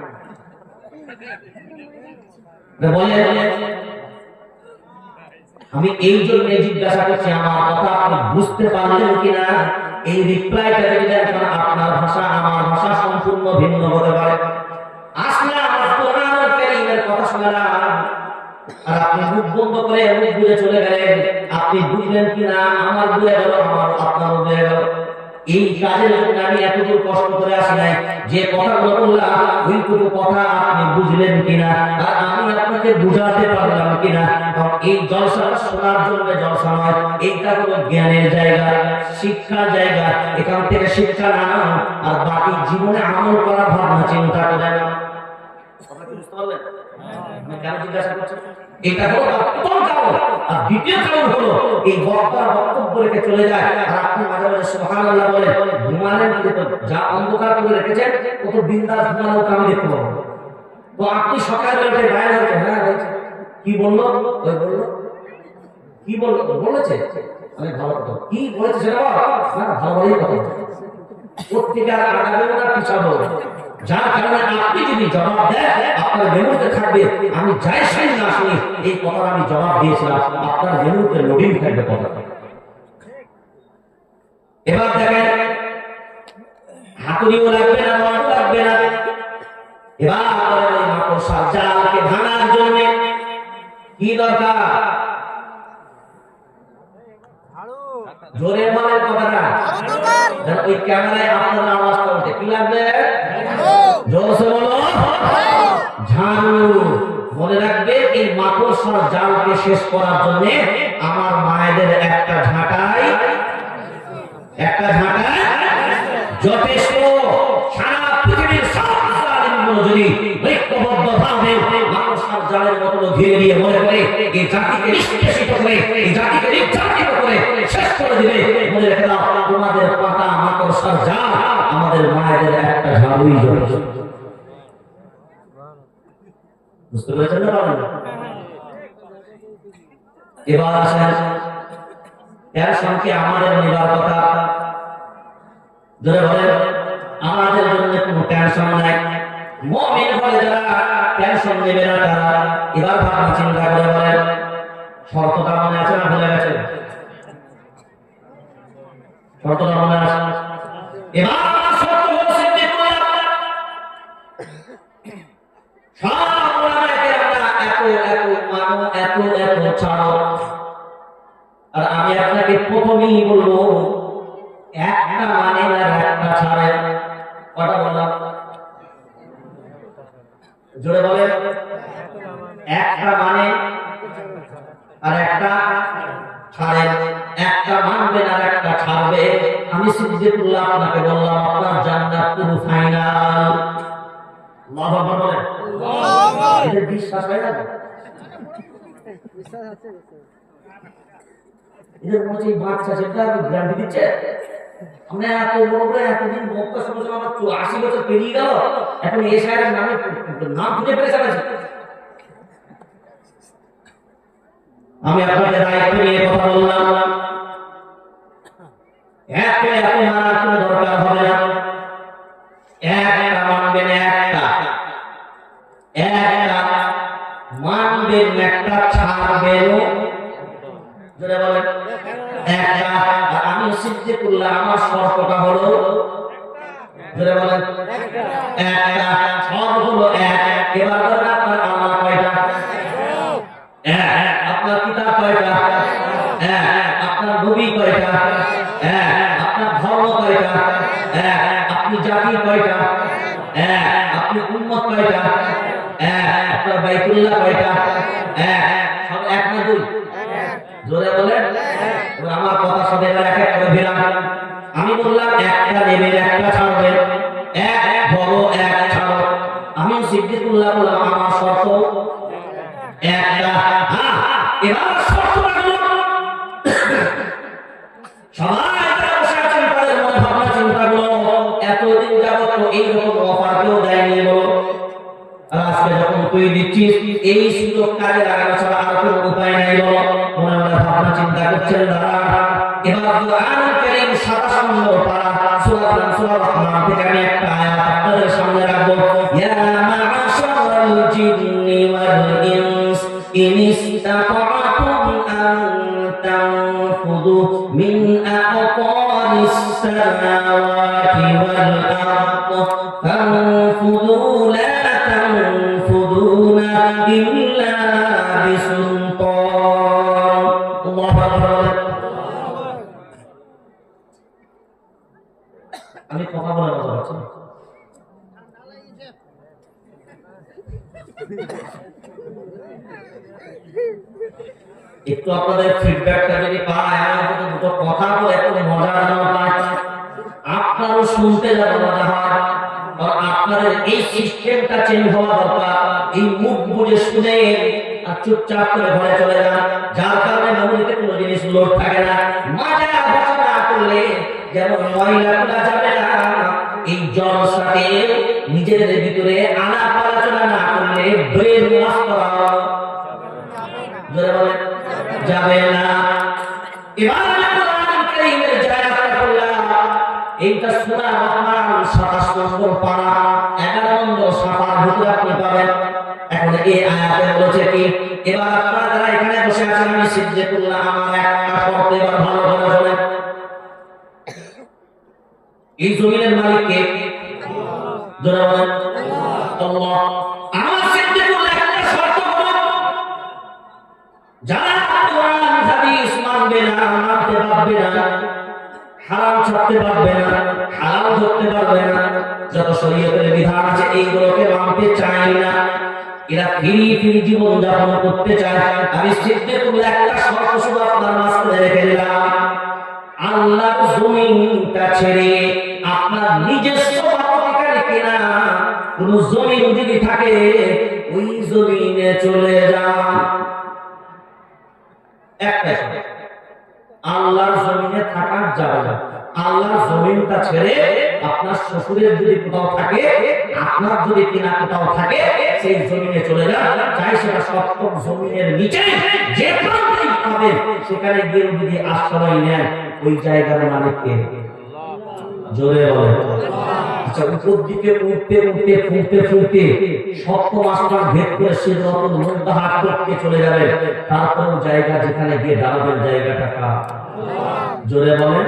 বলে আমি এই জন্য জিজ্ঞাসা করছি, আমার কথা আপনি বুঝতে পারলেন কিনা? এই রিপ্লাইটা যদি দেন, আপনার ভাষা আমার ভাষা সম্পূর্ণ ভিন্ন হতে পারে। আসলে আমার কোরআনুল কারীমের কথা শুনলাম, আর আপনি মুখ বন্ধ করে মুখ বুঝে চলে গেলেন। আপনি বুঝলেন কিনা? আমার বুঝে গেল, আমার আপনার বুঝে গেল। এই কাজের জন্য আমি এতদূর কষ্ট করে আসি নাই। যে কথাগুলো বললাম ওইটুকু কথা আপনি বুঝলেন কিনা, আর আমি আপনাকে বুঝাতে পারলাম কিনা। এই জলসাটা শোনার জন্য জলসা নয়, এইটা হলো জ্ঞানের জায়গা, শিক্ষার জায়গা। এখান থেকে শিক্ষা না আর বাকি জীবনে আমল করার ভাবনা চিন্তা করে না। বুঝতে পারলেন? আমি কেন জিজ্ঞাসা করছি? এটা হলো প্রথম কারণ। আর দ্বিতীয় কারণ হলো এই বক্তার বক্তব্য রেখে চলে যায়, আর আপনি মাঝে মাঝে সুবহানাল্লাহ বলে ঘুমালেন, কিন্তু যা অন্ধকার করে রেখেছেন ও তো বিন্দাস ঘুমানো আমি দেখতে পাবো। তো আপনি সকালে উঠে বাইরে হচ্ছে, হ্যাঁ হয়েছে, কি বললো ওই বললো, কি বললো বলেছে, আমি ভালো কথা কি বলেছে সেটা না ভালো ভালোই কথা প্রত্যেকে আর আগামী না পিছাবো। যার কারণে আপনি যদি জবাব দেন আপনার মেমোরিতে থাকবে আমি যাই শুনি না শুনি এই কথা আমি জবাব দিয়েছিলাম, আপনার মেমোরিতে লোডিং থাকবে কথা। এবার দেখেন হাতুড়িও লাগবে না, রড লাগবে না। এবার এই মাকড়সার জালকে ভাঙার জন্য কি দরকার? জোরে বলেন কথাটা, ওই ক্যামেরায় আপনার আওয়াজটা ওঠে। কি লাগবে? জোরসে বলো, ঝাড়ু। মনে রাখবে এই মাকড়সার জালকে শেষ করার জন্য আমার মায়েদের একটা ঝাঁটাই যথেষ্ট। সারা পৃথিবীর সব জালিমগুলো যদি ঐক্যবদ্ধভাবে মাকড়সার জালের মতো ঘিরে দিয়ে মনে করে এই জাতিকে নিষ্পেষিত করে, এই জাতিকে নির্যাতিত করে শেষ করে দিবে, মনে রেখে দাও তোমাদের পাতা মাকড়সার জাল আমাদের মায়েদের একটা ঝাড়ুই যথেষ্ট। বুঝতে পেরেছেন না? এবার আসেন এর সঙ্গে আমাদের নেবার কথা। যারা বলেন আমাদের জন্য কোনো টেনশন নাই, মুমিন হলে যারা টেনশন নেবে না তারা এবার ভাবনা চিন্তা করে বলেন শর্তটা মনে আছে না ভুলে গেছে? শর্তটা মনে আছে? এবার শর্ত হলো সিদ্দিকুল আকবর সব ওলামায়ে কেরামরা এত ছাড়ো। আর আমি আপনাকে প্রথমেই বলবো একটা মানে আর একটা ছাড়ে। কটা বললাম? জোরে বলেন। একটা মানে আর একটা ছাড়ে, একটা মানবে আর একটা ছাড়বে। আমি সিদ্দিকুল্লাহ আপনাকে বললাম আপনার জান্নাত পুরো ফাইনাল। আল্লাহু আকবার বলেন। এদের বিশ্বাস হয় না? বিশ্বাস আছে? এদের মনে হচ্ছে বাচ্চা সেটা গ্যারান্টি দিচ্ছে। আমরা এত বড় করে এতদিন বক্তা শুনছিলাম, আমার 80 বছর পেরিয়ে গেল, এখন এই সাহেবের নাম খুঁজে পেয়েছে। আমি আপনাদের দায়িত্ব নিয়ে কথা বললাম, এত মানার কোনো দরকার হবে না। একটা মানবেন, একটা মানবেন, একটা ছাড়বেন। যেটা বলেন একটা। আমি সিদ্দিকুল্লাহ আমার শর্তটা হলো যেটা বলেন একটা, সব হলো এক। এবার ধরেন আপনার আল্লাহ কয়টা? আপনার কিতাব কয়টা? আপনার নবী কয়টা? আপনার ধর্ম কয়টা? আপনি জাতি কয়টা? আপনি উম্মত কয়টা? আপনার বাইতুল্লাহ কয়টা? সব এক না দুই? জোরে বলেন। আমার কথা সবাই এক এক করে দিলাম। আমি বললাম একটা নেবেন, একটা ছাড়বেন, এক বড় এক ছাড়ো। আমি সিদ্দিকুল্লাহ বললাম আমার শর্ত একটা। এবার শর্তটা হলো সবাই যারা বসে আছেন তাদের মনে ভাবনা চিন্তা করো, এতদিন যাবত তো এইরকম অফার কেউ দেয়নি বলো। আর আজকে যখন তুই দিচ্ছিস এই সুযোগ কাজে লাগানো ছাড়া আর কোনো উপায় নাই বলো। মনে মনে ভাবনা চিন্তা করছেন তারা। এবার কুরআনুল কারীম 27 নম্বর পারা সূরা রহমান থেকে আমি একটা আয়াত আপনাদের সামনে রাখবো। ইয়া মা'আশারাল জিন্নি ওয়াল ইনস ইন ইসতাতা'তুম আন তানফুযু মিন আ'তারিস সামাওয়াতি ওয়াল আরদ ফানফুযু লা তানফুযুনা ইল্লা বিসুলতান। আল্লাহু আকবার। একটু আপনাদের ফিডব্যাকটা যদি পায়, আমাকে দুটো কথা বলে একটু মজা নেওয়া পায়, আপনারও শুনতে যেন মজা হয়। আর আপনাদের এই সিস্টেমটা চেঞ্জ হওয়া দরকার। এই মুখ বুঝে শুনে আর চুপচাপ করে ঘরে চলে যান, যার কারণে মেমোরিতে কোনো জিনিস লোড থাকে না। মজা না করলে যেমন ময়লাগুলা যাবে না, এই জলসাতে নিজেদের ভিতরে আলাপ আলোচনা না করলে ব্রেন ওয়াশ করা যাবে না। এবার কোরআন কারীমের জায়গাটা করলাম, এইটা সূরা রহমান 27 নম্বর পারা 11 নম্বর সাফার ভিতরে আপনি পাবেন। এখন এই আয়াতে বলেছে কি, এবার আপনারা যারা এখানে বসে আছেন, আমি সিজদে করলাম, আমার একটা শর্ত এবার ভালো করে শুনেন। এই জমিনের মালিক কে? জোরে বলেন আল্লাহ। আমার সিজদে করলে একটা শর্ত হলো, যারা কোরআন হাদিস মানবে না, মানতে পারবে না, হারাম ছাড়তে পারবে না, হালাল ধরতে পারবে না, যত শরীয়তের বিধান আছে এইগুলোকে মানতে চায় না, এরা ফ্রি জীবন যাপন করতে চায়, আমি সিজদে করলে একটা শর্ত শুধু আপনার মাঝখানে রেখে দিলাম, আল্লাহর জমিনটা ছেড়ে আপনার নিজস্ব অধিকারে কিনা কোন জমিন যদি থাকে, ওই জমিনে চলে যান। একটা আল্লাহর জমিনে থাকা যাবে না। আল্লাহর জমিনটা ছেড়ে আপনার শ্বশুরের যদি কোথাও থাকে, আপনার যদি কিনা কোথাও থাকে, সেই জমিনে চলে যান। চাই সেটা সপ্তম জমিনের নিচে যে প্রান্তেই পাবেন, সেখানে গিয়ে যদি আশ্রয় নেন, ওই জায়গার মালিক কে? জোরে বলে। আচ্ছা, উপর দিকে উঠতে উঠতে ফুটতে ফুটতে সপ্তম আসমান ভেদ করে সিদরাতুল মুনতাহা করতে চলে যাবেন, তারপর জায়গা যেখানে গিয়ে দাঁড়াবেন, জায়গাটা কার? জোরে বলেন।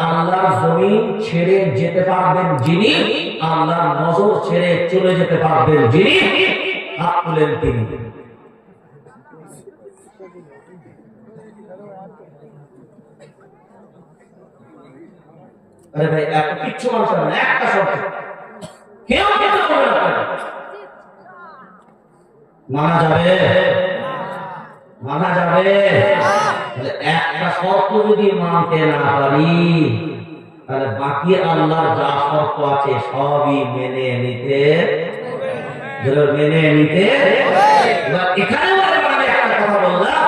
আল্লাহর জমিন ছেড়ে যেতে পারবেন যিনি, আল্লাহর নজর ছেড়ে চলে যেতে পারবেন যিনি, হাত তুলেন তিনি। আরে ভাই, এত কিচ্ছু মানুষ না, একটা শর্ত কেউ খেতে পারবে না, মানা যাবে? মানা যাবে? একটা শর্ত যদি মানতে না পারি, তাহলে বাকি আল্লাহর যা শর্ত আছে সবই মেনে নিতে এবার এখানে আমি একটা কথা বললাম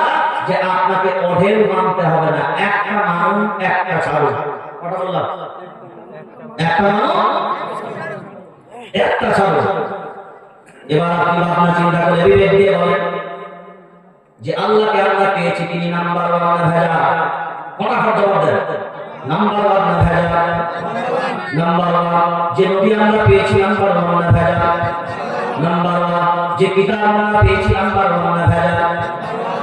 যে আপনাকে অঢেল মানতে হবে না, একটা মানুন একটা ছাড়ুন। কথা বললাম, একটা মানুন একটা ছাড়ুন। এবার আপনি ভাবনা চিন্তা করে বিবেক দিয়ে বলেন যে আল্লাহকে আমরা পেয়েছি, তিনি নাম্বার ওয়ান না ভেজা? ফটাফট জবাব দেন, নাম্বার ওয়ান না ভেজা? Number one. যে নবী আমরা পেয়েছি, নাম্বার ওয়ান না ভেজা? Number one. যে কিতাব আমরা পেয়েছি, নাম্বার ওয়ান না ভেজা?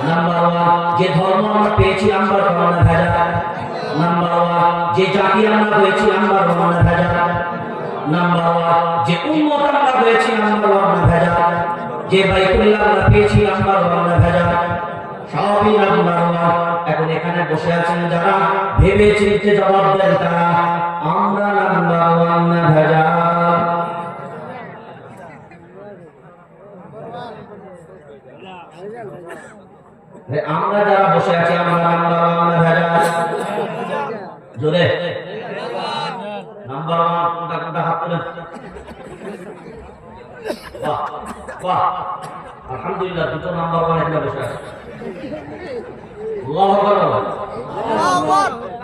Number one. যে ধর্ম আমরা পেয়েছি, নাম্বার ওয়ান না ভেজা? Number one. যে জাতি আমরা পেয়েছি, নাম্বার ওয়ান না ভেজা? Number one. যে উম্মত আমরা পেয়েছি, নাম্বার ওয়ান না ভেজা? যে বাইতুল্লাহ আমরা পেয়েছি, নাম্বার ওয়ান না ভেজা? সবই নাম্বার ওয়ান। এখন এখানে বসে আছেন যারা, ভেবে চিন্তে জবাব দেন তারা, আমরা নাম্বার ওয়ান না ভেজা? আমরা যারা বসে আছি, আমরা নাম্বার ওয়ান না ভেজা? জোরে নাম্বার ওয়ান কোনটা কোনটা হাত তুলেন। বাহ বাহ, আলহামদুলিল্লাহ, দুটো নাম্বার ওয়ান এখানে বসে আছে। আল্লাহু আকবার।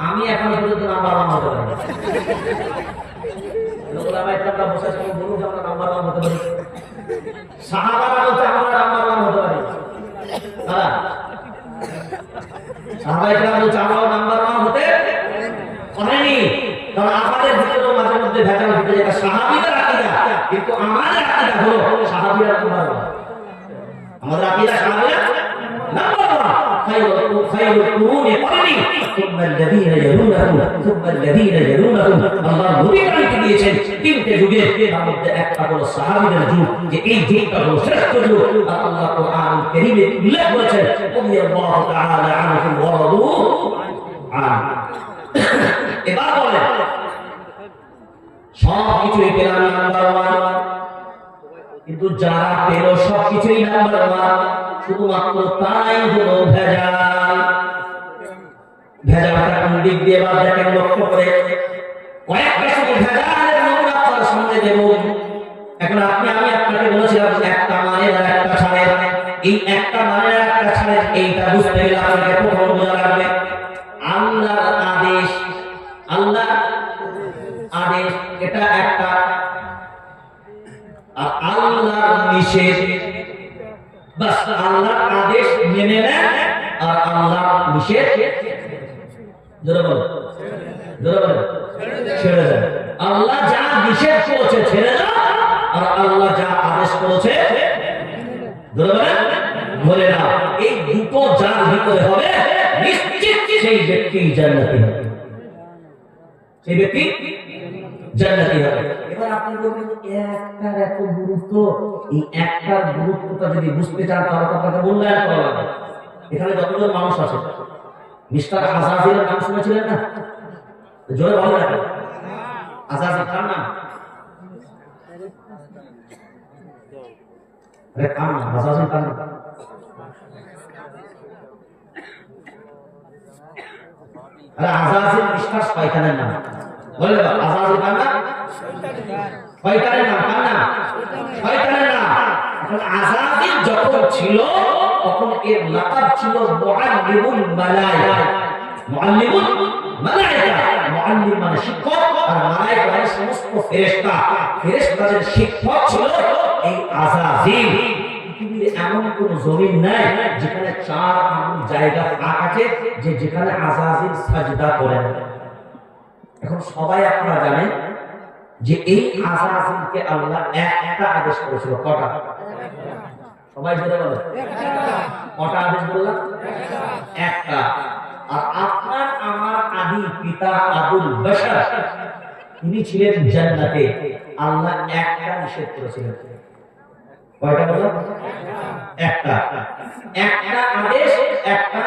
আমি এখন পর্যন্ত নাম্বার ওয়ান হতে পারি না। লোকরা বসে আছে, বলুন আমরা নাম্বার ওয়ান হতে পারি। সাহাবারা বলছে আমরা নাম্বার ওয়ান হতে পারি। সাহাবাইরা বলছে আমরা নাম্বার ওয়ান হতে পারিনি, কারণ আমাদের ভিতরে মাঝে মধ্যে ভেজাল হতে যায়। সাহাবীদের আকীদা, কিন্তু আমাদের আকীদা হলো সাহাবীরা নাম্বার ওয়ান। আমাদের আকীদা সাহাবীরা নাম্বার ওয়ান। খায়রুল কুরুনি করনি সুম্মা আল্লাযীনা ইয়ালুনাহুম সুম্মা আল্লাযীনা ইয়ালুনাহুম। আল্লাহ নবী আমাকে দিয়েছেন তিনটে যুগে, তার মধ্যে একটা হলো সাহাবীদের যুগ, যে এই যুগটা হলো শ্রেষ্ঠ যুগ। আল্লাহ কোরআনুল কারীমে উল্লেখ করেছেন, রাদিয়াল্লাহু তাআলা আনহুম ওয়া রাদু আন। এবার বলেন, সব কিছুই পেলাম নাম্বার ওয়ান, কিন্তু যারা পেল সবকিছুই নাম্বার ওয়ান, শুধুমাত্র তাই হলো ভেজাল। ভেজালটা কোন দিক দিয়ে বা দেখেন লক্ষ্য করে কয়েকটা শুধু ভেজালের নমুনা আপনার সামনে দেব। এখন আমি আপনাকে বলেছিলাম একটা মানে আর একটা ছাড়ের, এই একটা মানে আর একটা ছাড়ের এইটা বুঝতে গেলে আপনাকে প্রথম বোঝা লাগবে আল্লাহর আদেশ। আল্লাহ আদেশ এটা একটা, আর আল্লাহর নিষেধ। বাস আল্লাহর আদেশ মেনে নেন আর আল্লাহর নিষেধ জোরে বলেন, জোরে বলেন, ছেড়ে দেন। আল্লাহ যা নিষেধ করেছে ছেড়ে দাও, আর আল্লাহ যা আদেশ করেছে জোরে বলেন ধরে নাও। এই দুটো যার ভিতরে হবে নিশ্চিত সেই ব্যক্তি জান্নাতি হবে, সেই ব্যক্তি জান্নাতি হবে। এবার আপনি বলবেন একটার এত গুরুত্ব, এই একটার গুরুত্বটা যদি বুঝতে চান তাহলে আপনাকে মূল্যায়ন করা লাগবে। এখানে যতজন মানুষ আছে, মিস্টার আজাজিলের নাম শুনেছিলেন না? জোরে বলেন না, আজাজিল কার নাম? আরে কার নাম? আজাজিল কার নাম? আরে আজাজিল মিস্টার শয়তানের নাম। বলে আজাজিল কার নাম? শয়তানের নাম। কার নাম? শয়তানের নাম। এখন আজাজিল যখন ছিল তখন এর লাকাব ছিল মুআল্লিমুল মালায়েকা। মুআল্লিমুল মালায়েকা, মুআল্লিম মানে শিক্ষক, আর মালায়েকা মানে সমস্ত ফেরেশতা। ফেরেশতাদের শিক্ষক ছিল এই আজাজিল। পৃথিবীর এমন কোন জমিন নাই যেখানে 4 আঙ্গুল জায়গা ফাঁক আছে যে যেখানে আজাজিল সাজদা করেন। এখন সবাই আপনারা জানেন যে এই আজাজিলকে আল্লাহ একটা আদেশ করেছিল। কটা? সবাই জোরে বলেন, কটা আদেশ বললাম? একটা। আর আপনার আমার আদি পিতা আবুল বাশার তিনি ছিলেন জান্নাতে, আল্লাহ একটা নিষেধ করেছিলেন। কয়টা বললাম? একটা। একটা আদেশ, একটা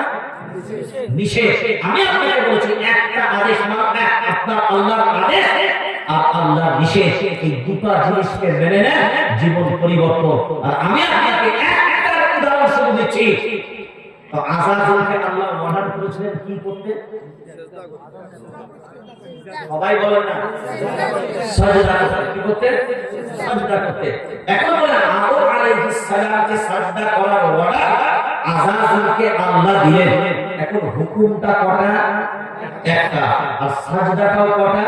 নিষেধ। আমি আপনাকে বলছি একটা আদেশ মানে আপনার আল্লাহর আদেশ আর আল্লাহর নিষেধ, এই দুটো জিনিসকে মেনে নেন, জীবন পরিবর্তন। আর আমি আপনাকে একটা উদাহরণ শুধু দিচ্ছি। তো আজাজিলকে আল্লাহ অর্ডার করেছিলেন কি করতে? সবাই বলেন না, সাজদা করতে। কি করতে? সাজদা করতে। এখন বলেন আদম আলাইহিস সালামকে সাজদা করার অর্ডার আজাজিলকে আল্লাহ দিলেন। এখন হুকুমটা কটা? একটা। আর সাজদাটাও কটা?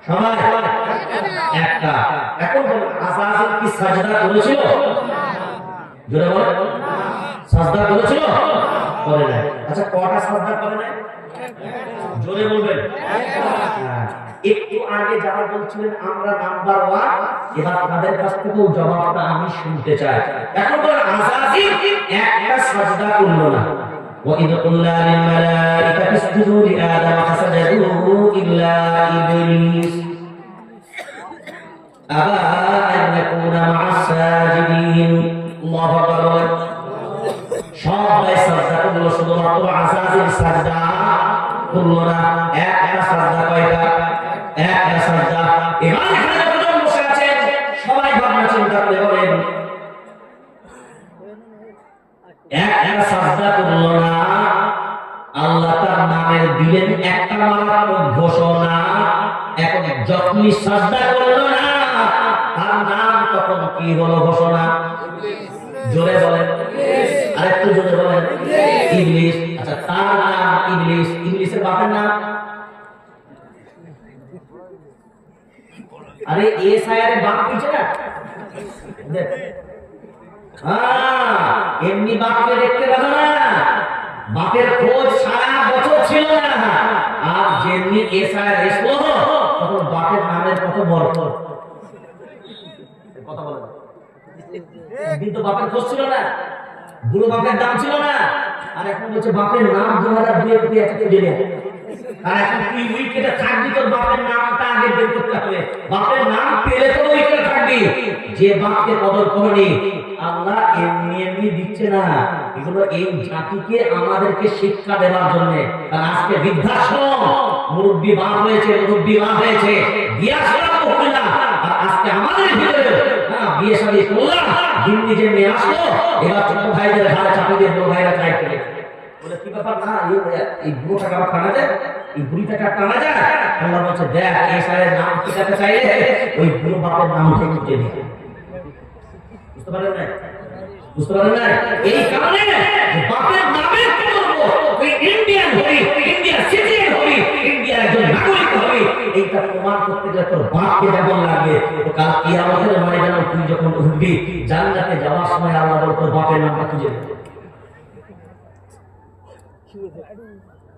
সবাই একটা। এখন বলেন আজাজিল কি সাজদা করেছিল? জোরে বলেন, সাজদা করেছিল? করে নাই। আচ্ছা কটা সাজদা করে নাই? জোরে বলবেন। একটু আগে যারা বলছিলেন আমরা নাম্বার ওয়ান, এবার তাদের কাছ থেকেও জবাবটা আমি শুনতে চাই। এখন বলেন আজাজিল একটা সাজদা করলো না। وَإِذْ قُلْنَا لِلْمَلَائِكَةِ اسْجُدُوا لِآدَمَ فَسَجَدُوا إِلَّا إِبْلِيسَ أَبَى أَنْ يَكُونَ مَعَ السَّاجِدِينَ। আল্লাহু আকবার। সবাই সাজদা করলো, শুধুমাত্র আজাজিল সাজদা করলো না। একটা সাজদা কয়টা? একটা সাজদা। এবার এখানে যতজন বসে আছেন সবাই ভাবনা চিন্তা করে বলেন একটা সাজদা করলো না, আল্লাহ তার নামের দিলেন একটা মারাত্মক ঘোষণা। এখন যখন সাজদা করলো না তার নাম তখন কি হলো ঘোষণা? জোরে বলেন, আরেকটু জোরে বলেন, ইবলিস। আচ্ছা তার নাম ইবলিস। ইবলিসের বাপের নাম? আরে এসআইআর বাপ পিছে না, এমনি বাপকে দেখতে পাবো না, বাপের খোঁজ সারা বছর ছিল না। আর যেমনি এসআইআর এসলো তখন বাপের নামের কত বরকত। কথা বলেন, কিন্তু বাপের খোঁজ ছিল না, বুড়ো বাপের দাম ছিল না। আর এখন বলছে বাপের নাম 2002 এ জেনে। আর এখন তুই উইকেটে থাকবি, তোর বাপের নামটা আগে বের করতে হবে। বাপের নাম পেলে তো উইকেটে থাকবি। যে বাপকে কদর করেনি আল্লাহ এমনি এমনি দিচ্ছে না, এগুলো এই জাতিকে আমাদেরকে শিক্ষা দেওয়ার জন্য। আর আজকে বৃদ্ধাশ্রম, মুরব্বী বাপ হয়েছে, মুরব্বী মা হয়েছে, বিয়াশ্রম মহিলা। আর আজকে আমাদের ভিতরে বিয়ে শাদী করলাম, দিন নিজে নিয়ে আসলো, এবার ছোট ভাইদের ঘাড়ে চাপিয়ে দিয়ে বড় ভাইরা চাই করে বলে কি ব্যাপার না, এই বুড়োটাকে আবার টানা যায়, এই বুড়িটাকে টানা যায়। আল্লাহ বলছে দেখ এই সাহেবের নাম ঠিকাতে চাইলে ওই বুড়ো বাপের নাম থেকে উঠে নিয়ে। বুঝতে পারেন না? বুঝতে পারেন না? এই কারণে বাপের নামে কি করবো, ওই ইন্ডিয়ান হই, ইন্ডিয়ান সিটিজেন হই, ইন্ডিয়ার একজন নাগরিক হই, এইটা প্রমাণ করতে গেলে তোর বাপকে যেমন লাগবে, তো কাল কিয়ামতের ময়দানে তুই যখন উঠবি জান্নাতে যাওয়ার সময় আল্লাহ বলবে তোর বাপের নামটা খুঁজে দে।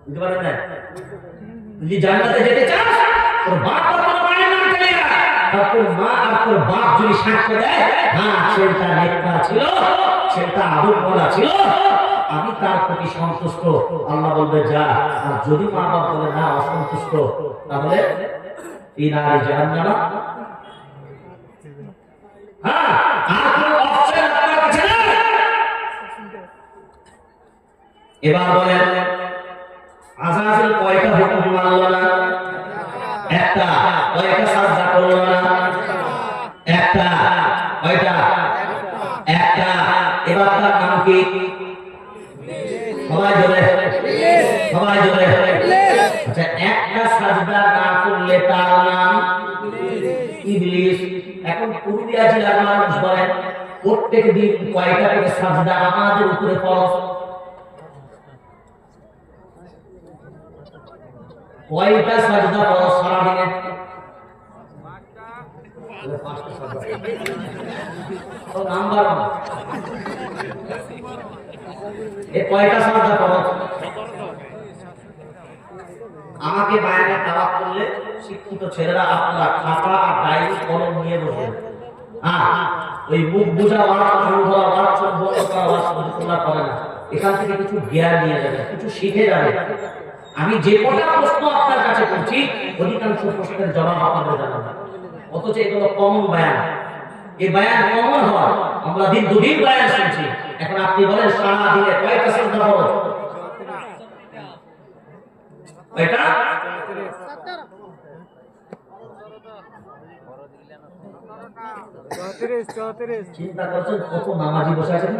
বুঝতে পারেন না? তুই জান্নাতে যেতে চাস, তোর বাপ আর তোর মায়ের নাম চলে যা। তোর মা আর তোর বাপ যদি সাক্ষ্য দেয় হ্যাঁ ছেলেটা নেককার ছিল, ছেলেটা আদর করা ছিল, আমি তার প্রতি সন্তুষ্ট, আল্লাহ বলবে যা। আর যদি মা বাপ বলে না অসন্তুষ্ট, তাহলে এই নারী জাহান্নামা। হ্যাঁ, আর কোনো অপশন আপনার কাছে নেই। এবার বলেন আযাবের কয়টা হুকুম মানলো না? একটা। কয়টা সাজদা করলো না? একটা। কয়টা? একটা। এবার তার নাম কি? সবাই জোরে, সবাই জোরে। আচ্ছা, একটা সাজদা না করলে তার নাম ইবলিস। এখন পুরুলিয়া জেলার মানুষ বলেন প্রত্যেক দিন কয়টা করে সাজদা আমাদের উপরে ফরজ? কয়টা সাজদা ফরজ সারাদিনে? নাম্বার কয়টা সাজদা ফরজ? আমাকে বাইরে দাওয়াত করলে শিক্ষিত ছেলেরা আপনারা খাতা আর ডায়েরি কলম নিয়ে বসে, হ্যাঁ ওই মুখ বোঝা ওয়াজ, কান ধরা ওয়াজ, চোখ বন্ধ করা ওয়াজ তোমরা করে না। এখান থেকে কিছু জ্ঞান নিয়ে যাবে, কিছু শিখে যাবে। আমি যে কটা প্রশ্ন আপনার কাছে করছি অধিকাংশ প্রশ্নের জবাব আপনাদের জানাবো, অথচ এগুলো কমন বয়ান। এই বয়ান কমন হয়, আমরা দিন দুদিন বয়ান শুনছি। এখন আপনি বলেন সারা দিনে কয়টা সাজদা ফরজ? কয়টা? চিন্তা করছেন কত নামাজি বসে আছেন?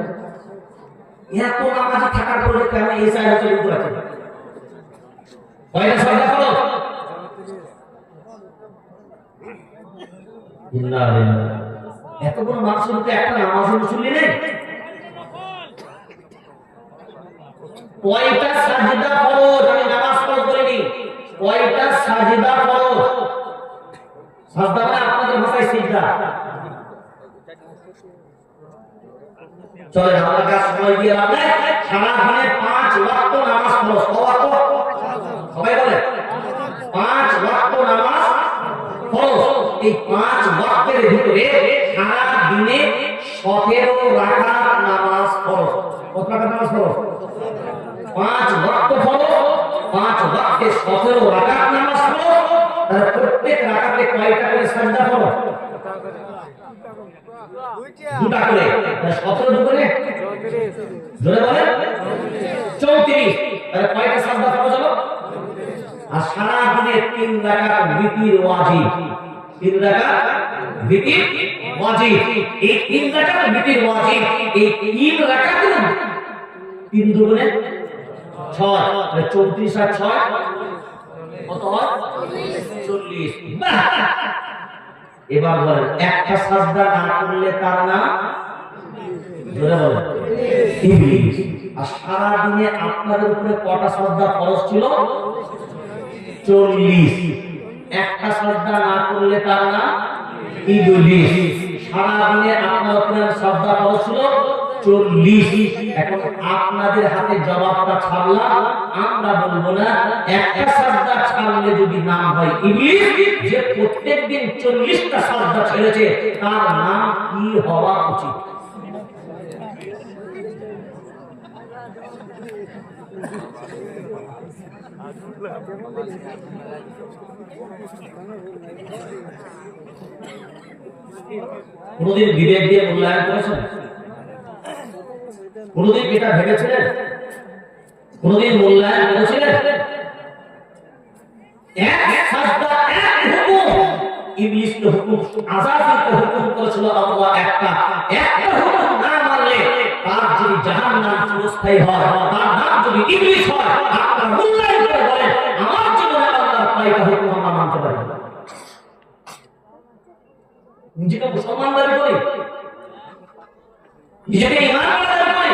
এত নামাজি থাকার পরে কেন এই সাইডে চলে উঠে আছে? কয়টা সাজদা ফরজ? এত বড় মানুষের মধ্যে একটা নামাজের মুসল্লি নেই? কয়টা সাজদা ফরজ? আমি নামাজ ফরজ করিনি, কয়টা সাজদা ফরজ? সাজদা মানে আপনাদের ভাষায় সিজদা। চলেন আমার কাছে সময় দিয়ে লাভ নাই। সারাদিনে 5 ওয়াক্ত নামাজ ফরজ। কত ওয়াক্ত? সবাই বলে 5 ওয়াক্ত নামাজ ফরজ। এই 5 ওয়াক্তের ভিতরে সারা দিনে 17 রাকাত নামাজ ফরজ। কত রাকাত নামাজ ফরজ? 5 ওয়াক্ত ফরজ, 5 ওয়াক্তে 17 রাকাত নামাজ ফরজ। তাহলে প্রত্যেক রাকাতে কয়টা করে সাজদা ফরজ? দুটা করে। তাহলে 17 দুগুণে 34। জোরে বলেন 34। তাহলে কয়টা সাজদা ফরজ হলো? আর সারা দিনে 3 রাকাত বিতির ওয়াজিব। 3 রাকাত বিতির ওয়াজিব। এই 3 রাকাত বিতির ওয়াজিব, এই 3 রাকাতে 3 দুগুণে 6। তাহলে 34 আর 6 কত হয়? 40। বাহ! এবার বলেন একটা সাজদা না করলে তার নাম, জোরে বলেন, ইবলিস। আর সারা দিনে আপনাদের উপরে কটা সাজদা ফরজ ছিল? 40। একটা সাজদা না করলে তার নাম ইবলিস। সারা দিনে আপনার উপরে সাজদা ফরজ ছিল 40। এখন আপনাদের হাতে জবাবটা ছাড়লাম, আমরা বলবো না একটা সাজদা ছাড়লে যদি নাম হয় ইবলিস, যে প্রত্যেকদিন 40টা সাজদা ছেড়েছে তার নাম কি হওয়া উচিত? কোনদিন বিবেক দিয়ে মূল্যায়ন করেছেন? কোনদিন এটা ভেবেছিলেন? কোনদিন মূল্যায়ন করেছিলেন? এক সাজদা, এক হুকুম ইবলিসকে হুকুম আযাবকে হুকুম করেছিল আল্লাহ একটা হুকুম না মানলে তার যদি জাহান্নাম চিরস্থায়ী হয়, তার নাম যদি ইবলিস হয়, আপনারা মূল্যায়ন করে বলেন আমার জীবনে আল্লাহর কয়টা হুকুম আমরা মানতে পারি? নিজেকে মুসলমান দাবি করি, নিজেকে ঈমানওয়ালা দাবি করি।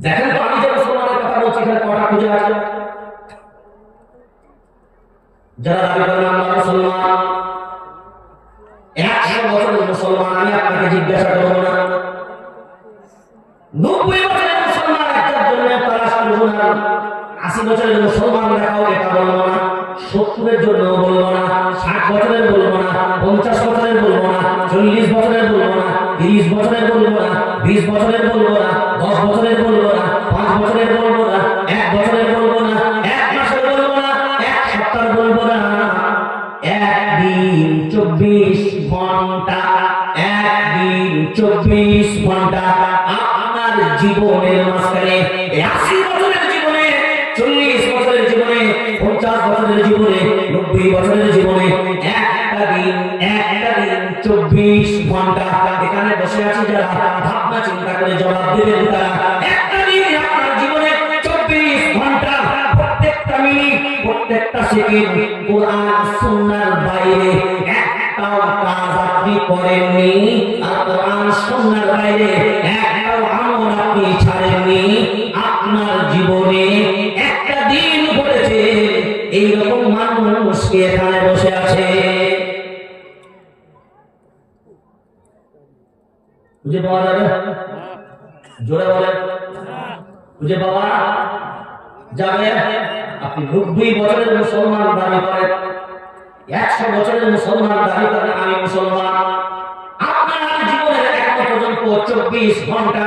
দেখেন তো আমি যে মুসলমানের কথা বলছি এখানে কটা খুঁজে আছে? যারা দাবি করেন আমরা মুসলমান, 100 বছরের মুসলমান, আমি আপনাকে জিজ্ঞাসা করব না 90 বছরের মুসলমান একটার জন্য তালাশ করব না, 80 বছরের মুসলমান দেখাও এটা বলবো না, 70 এর জন্য বলবো না, 60 বছরের বলবো না, 50 বছরের বলবো না, 40 বছরের বলবো না, 30 বছরের বলবো না, 20 বছরের বলবো না, 10 বছরের বলবো না, 5 বছরের বলবো না, 1 বছরের বলবো না, 1 মাসের বলবো না, 1 সপ্তাহের বলবো না, একদিন 24 ঘন্টা, একদিন 24 ঘন্টা আপনার জীবনের মাঝখানে 80 বছরের জীবনে, 40 বছরের জীবনে, 50 বছরের জীবনে, 90 বছরের জীবনে একটা দিন 24 ঘন্টা এখানে বসে আছে যারা ভাবনা চিন্তা করে জবাব দেবেন তারা একটা দিন আপনার জীবনে 24 ঘন্টা, প্রত্যেকটা মিনিট, প্রত্যেকটা সেকেন্ড কোরআন সুন্নাহর বাইরে একটাও কাজ আপনি করেননি, আর কোরআন সুন্নাহর বাইরে একটাও আমল আপনি ছাড়েননি, আপনার জীবনে একটা দিন ঘটেছে। এইরকম মানুষ কে এখানে বসে আছে? খুঁজে পাওয়া যাবে? জোরে বলেন খুঁজে পাওয়া যাবে? আপনি 90 বছরের মুসলমান দাবি করেন, 100 বছরের মুসলমান দাবি করেন আমি মুসলমান, আপনার জীবনের এখনো পর্যন্ত 24 ঘন্টা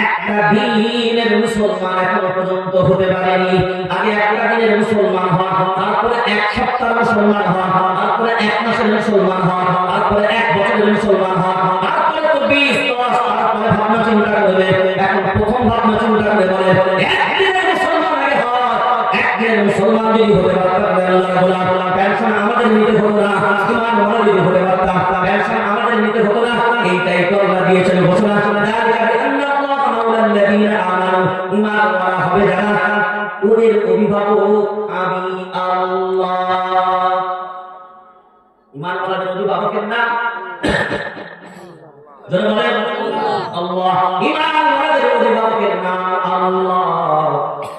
একটা দিনের মুসলমান এখনো পর্যন্ত হতে পারেনি। আগে একটা দিনের মুসলমান হন, তারপরে 1 সপ্তাহের মুসলমান হন, তারপরে 1 মাসের মুসলমান হন, তারপরে 1 বছরের মুসলমান হন, তারপরে তো 20 10, তারপরে ভাবনা চিন্তা করবে। এখন প্রথম ভাবনা চিন্তা করে বলে একদিনের মুসলমান আগে হন, একদিনের মুসলমান যদি হতে পারতাম আল্লাহর গোলাম, পেনশন আমাদের নিতে হতো না, ইমান ওয়ালা যদি হতে পারতাম পেনশন আমাদের নিতে হতো না। এইটাই তো আল্লাহ দিয়েছেন ঘোষণা, ইমান ওয়ালা হবে যারা ওদের অভিভাবক আমি আল্লাহ। ইমান ওয়ালাদের অভিভাবকের নাম যারা বলে আল্লাহ, ইমান ওয়ালাদের অভিভাবকের নাম আল্লাহ।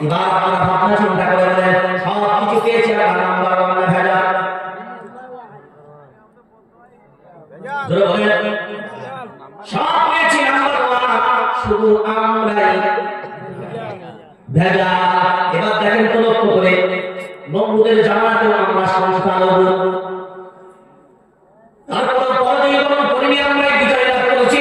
এবার আপনারা ভাবনা চিন্তা করে বলেন সব কিছু পেয়েছি আমরা নাম্বার 1 ভেজা, যারা বলেন সব পেয়েছি নাম্বার 1, শুধু আমরাই ভেজা। এবার দেখেন তো লক্ষ্য করে নমরুদের জামাতেও আমরা সংখ্যালঘু, তারপর পরাজয়বরণ করিনি আমরা বিজয় লাভ করেছি।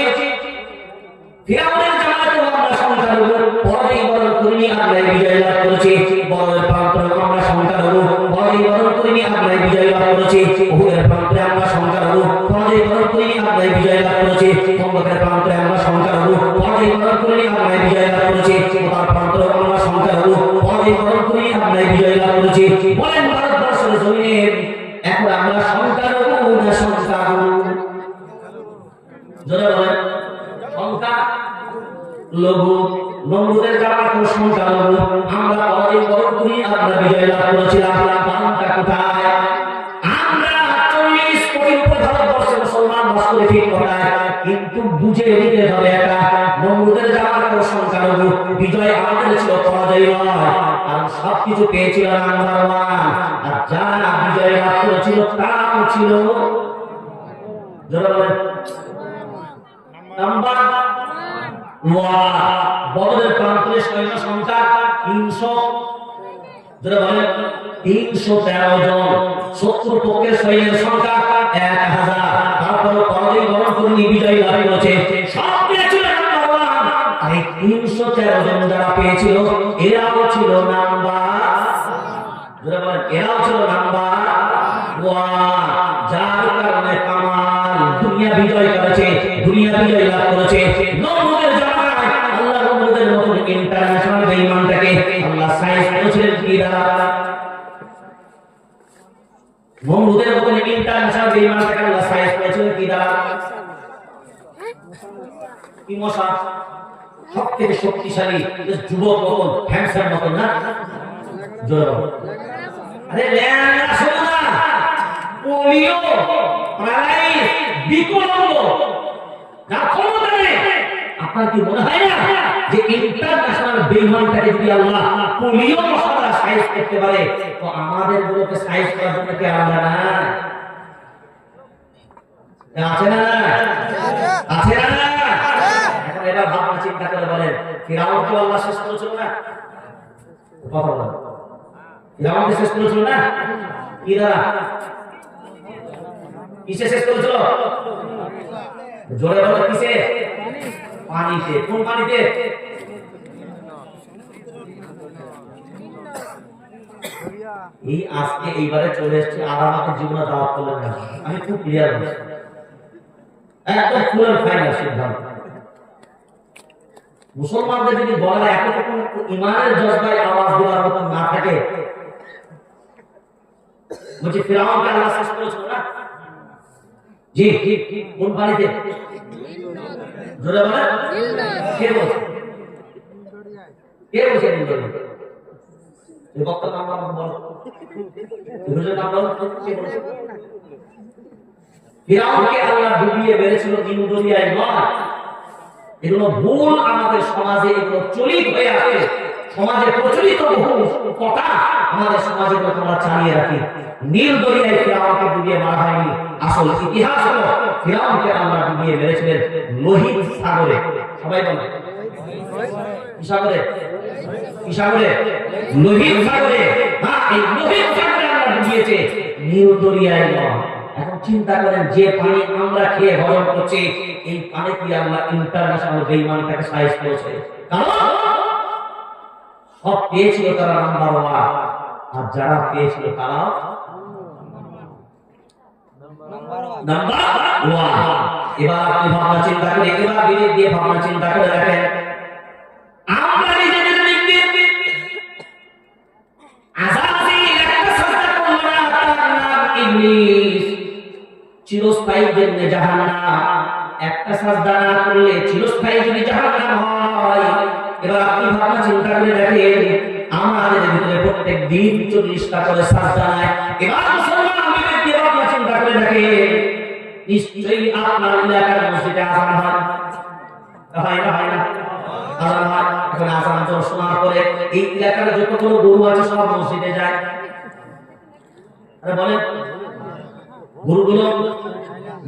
ফিরআউনের জামাতেও আমরা সংখ্যালঘু, পরাজয়বরণ করিনি আমরা বিজয় লাভ করেছি। বদরের প্রান্তরে আমরা সংখ্যালঘু, পরাজয়বরণ করিনি আমরা বিজয় লাভ করেছি। উহুদের প্রান্তরে আমরা সংখ্যালঘু, পরাজয়বরণ করিনি আমরা বিজয় লাভ করেছি। খন্দকের প্রান্তরে আমরা সংখ্যালঘু, পরাজয়বরণ করিনি আমরা বিজয় লাভ করেছি। তার প্রান্তরে আমরা সংখ্যালঘু, পরাজয়বরণ করিনি আমরা বিজয় লাভ করেছি। বলেন ভারতবর্ষের জমিনে এখন আমরা সংখ্যালঘু না সংখ্যালঘু? যারা বলেন সংখ্যালঘু, নমরুদের জামাতেও সংখ্যালঘু, আমরা পরাজয়বরণ করি আমরা বিজয় লাভ করেছিলাম। কারণটা কোথায়? আমরা 40 কোটি ভারতবর্ষের মুসলমান বাস করে ঠিক কোথায়, কিন্তু বুঝে নিতে হবে এটা নমরুদের জামাতেও সংখ্যালঘু, বিজয় আমাদের ছিল, পরাজয় নয়। আর সবকিছু পেয়েছিল নাম্বার 1, আর যারা বিজয় লাভ করেছিল তারাও ছিল নাম্বার 1। বদরের প্রান্তরে সৈন্য সংখ্যা 300, যারা বলেন 313 জন, শত্রু পক্ষের সৈন্যের সংখ্যা 1000। তারপরে পরাজয়বরণ করিনি বিজয় লাভ করেছে, সব পেয়েছিল নাম্বার 1। আর এই 313 জন যারা পেয়েছিল এরাও ছিল নাম্বার, যারা বলেন এরাও ছিল নাম্বার 1। যার কারণে কামাল দুনিয়া বিজয় করেছে, দুনিয়া বিজয় লাভ করেছে। নমরুদের জামাত আল্লাহ নমরুদের মতো ইন্টারন্যাশনাল বেঈমানটাকে আল্লাহ সাইজ করেছিলেন কি দ্বারা? কি মশা? সব থেকে শক্তিশালী যুবক মতন হ্যান্ডসাম মতন না জোরে বলো। আরে ল্যাংড়া শোনো না, পোলিও প্যারালাইজ বিকলাঙ্গ যার ক্ষমতা নেই। আপনার কি মনে হয় না যে ইন্টারন্যাশনাল বেইমানটাকে যদি আল্লাহ পোলিও মশাটা সাইজ করতে পারে, তো আমাদের গুলোকে সাইজ করার জন্য কি আল্লাহ না আছে না আছে না? এখন এবার ভাবনা চিন্তা করে বলেন, ফিরাউনকে আল্লাহ শেষ করেছিল না? কথা বলেন, ফিরাউনকে শেষ করেছিল না? কি দ্বারা? কিসে শেষ করেছিল? জোরে বলো, কিসে? পানিতে। কোন পানিতে? এই আজকে এইবারে চলে এসেছে, আর আমাকে জীবনে দাওয়াত করলেন না। আমি খুব ক্লিয়ার বলছি, একদম ফুল এন্ড ফাইনাল সিদ্ধান্ত। মুসলমানদের যদি বলা এতটুকু ইমানের জজবায় আওয়াজ দেওয়ার মতো না থাকে, বলছি ফিরাউনকে আল্লাহ শেষ করেছিল না? জি, কোন পানিতে? জোরে বলেন, কে বলছে? কে বলছে? এই বক্তার নাম বলো, নাম বলো, কে বলছে? ফিরাউনকে আল্লাহ ডুবিয়ে মেরেছিল ইন্দোরিয়ায় নয়। এগুলো ভুল আমাদের সমাজে এগুলো চলিত হয়ে আছে, সমাজে প্রচলিত ভুল কথা আমাদের সমাজে আমরা চালিয়ে রাখি। নীল দরিয়ায় ফিরাউনকে ডুবিয়ে মারা হয়নি, আসল ইতিহাস হলো ফিরাউনকে আল্লাহ ডুবিয়ে মেরেছিলেন লোহিত সাগরে। সবাই বলে কি সাগরে? কি সাগরে? লোহিত সাগরে। হ্যাঁ, এই লোহিত সাগরে আল্লাহ ডুবিয়েছে, নীল দরিয়ায় নয়। এখন চিন্তা করেন, যে পানি আমরা খেয়ে হজম করছি, এই পানি কি আল্লাহ ইন্টারন্যাশনাল বেঈমানটাকে সাইজ করেছে? কারণ সব পেয়েছিল তারা নাম্বার 1, আর যারা পেয়েছিল তারা নাম্বার 1। এবার আপনি ভাবনা চিন্তা করে, এবার বিবেক দিয়ে ভাবনা চিন্তা করে দেখেন, আমরা নিজেদের দিকে আযাজিল একটা সাজদা করলো না, তার নাম ইবলিস, চিরস্থায়ী জন্য জাহান্নাম। একটা সাজদা না করলে চিরস্থায়ী যদি জাহান্নাম হয়, এবার আপনি ভাবনা চিন্তা করে দেখেন, আমাদের ভিতরে প্রত্যেক দিন 40টা করে সাজদা নাই। এবার মুসলমান বিবেক দিয়ে ভাবনা চিন্তা করে দেখেন, নিশ্চয়ই আপনার এলাকার মসজিদে আযান হয় না? হয় না? আযান হয়। এখন আযান শোনার পরে এই এলাকার যতগুলো গরু আছে সব মসজিদে যায়। আরে বলেন, গরুগুলো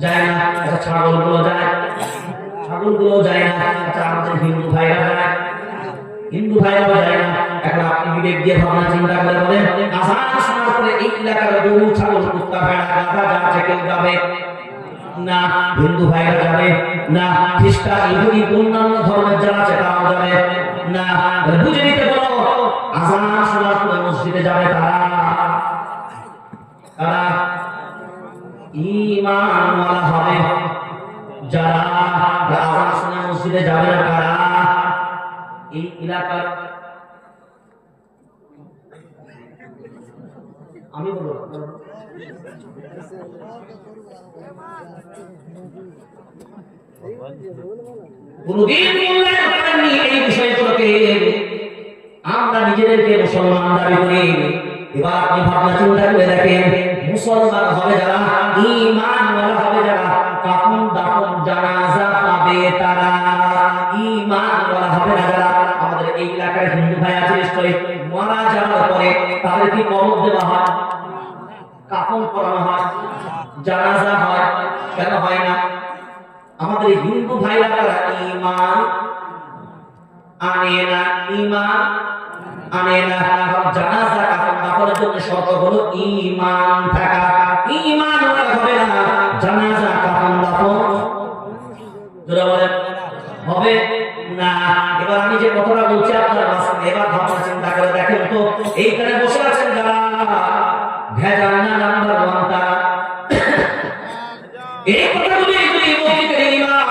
যায় না? আচ্ছা, ছাগলগুলো যায়? ছাগলগুলো যায় না? আচ্ছা, আমাদের হিন্দু ভাইরা যায়? হিন্দু ভাইরাও যায় না? এখন আপনি বিবেক দিয়ে ভাবনা চিন্তা করে বলেন, আযান শোনার পরে এই এলাকার গরু, ছাগল, কুত্তা, ভেড়া, গাধা যা আছে কেউ যাবে না? হিন্দু ভাইরা যাবে না? খ্রিস্টান, ইহুদি, অন্যান্য ধর্মের যারা আছে তারাও যাবে না? বুঝে নিতে বলো, আযান শোনার পরে মসজিদে যাবে তারা ঈমানওয়ালা হবে। যারা আযান শুনে মসজিদে যাবে না কারা? এই এলাকার, আমি বলবো কোনদিন মূল্যায়ন করেননি এই বিষয়গুলোকে। আমরা নিজেদেরকে মুসলমান দাবি করি। এবার আপনি ভাবনা চিন্তা করে দেখেন, মুসলমান হবে যারা, ঈমানওয়ালা হবে যারা, কাফন দাফন জানাজা পাবে তারা। ঈমানওয়ালা হবে না যারা, আমাদের এই এলাকার হিন্দু ভাই আছে নিশ্চয়ই, মারা যাওয়ার পরে তাদের কি কবর দেওয়া হয়, কাফন পরানো হয়, জানাজা হয়, কেন হয় না? আমাদের হিন্দু ভাইরা তারা ঈমান আনে না, ঈমান আনে না। জানাজা কাফন দাফনের জন্য শর্ত হলো ঈমান থাকা। ঈমান হবে না, জানাজা কাফন দাফন জোরে বলেন হবে না। এবার আমি যে কথাটা বলছি আপনার মাঝখানে, এবার ভাবনা চিন্তা করে দেখেন তো, এইখানে বসে আছেন যারা ভেজাল না নাম্বার 1 তারা। এই কথাগুলি যদি মসজিদের ইমাম,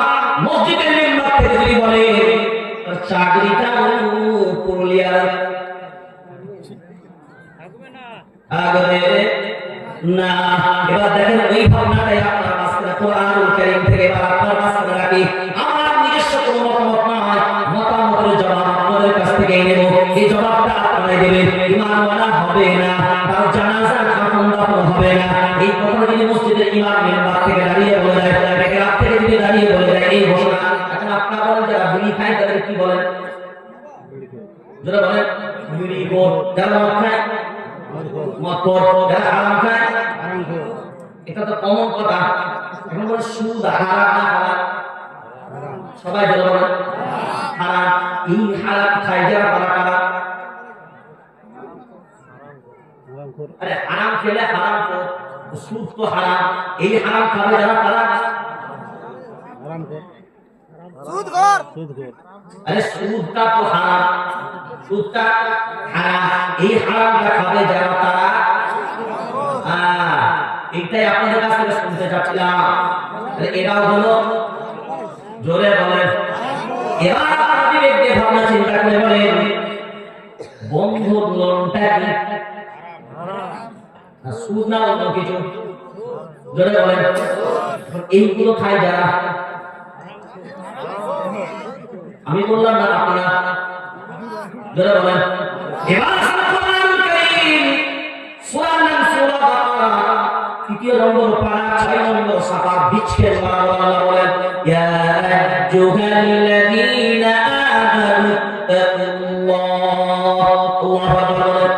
মসজিদের মেম্বার থেকে যদি বলে, চাকরিটা পুরুলিয়ার আগবে না। এবার দেখেন ওই ভাবনাটাই আপনার মাঝখানে কোরআনুল কারীম থেকে এবার আপনার মাঝখানে রাখি। আমার নিজস্ব কোনো এই জবাবটা আপনারাই দেবেন। ঈমানওয়ালা হবে না, তার জানাজা কাফন দাফন হবে না। এই কথা যদি মসজিদের ইমাম মেম্বার থেকে দাঁড়িয়ে বলে দেয়, মেহরাব থেকে যদি দাঁড়িয়ে বলে দেয় এই ঘোষণা, এখন আপনারা বলেন যারা বিড়ি খায় তাদের কি বলেন? যারা বলেন বিড়ি খোর, যারা মদ খায় মদ খোর, যারা হারাম খায় হারাম খোর। এটা তো কমন কথা। এখন বলে সুদ হারাম না হালাল? সবাই যারা বলেন হারাম। এই হারাম খায় যারা তারা কারা? আরে হারাম খেলে হারাম খোর, সুদ তো হারাম। এই হারাম খাবে যারা তারা হারাম খোর, সুদ খোর। আরে সুদটা তো হারাম, সুদটা হারাম। এই হারামটা খাবে যারা তারা এইটাই আপনাদের কাছ থেকে শুনতে চাচ্ছিলাম। এরাও হলো জোরে বলেন। এবার আপনি ব্যক্তি ভাবনা চিন্তা করে বলেন বন্ধুর লোনটা কি সুদ না অন্য কিছু? জোরে বলেন। এইগুলো খায় যারা, আমি বললাম না আপনারা, জোরে বলেন। এবার কোরআনুল কারীম সূরা নাম সূরা বাকারা ৩য় নম্বর পারা ৬ নম্বর সাফা বিচ্ছেদ আল্লাহ বলেন ইয়া আইয়ুহাল্লাযীনা আমানু তাকুল্লাহ। আল্লাহু আকবার।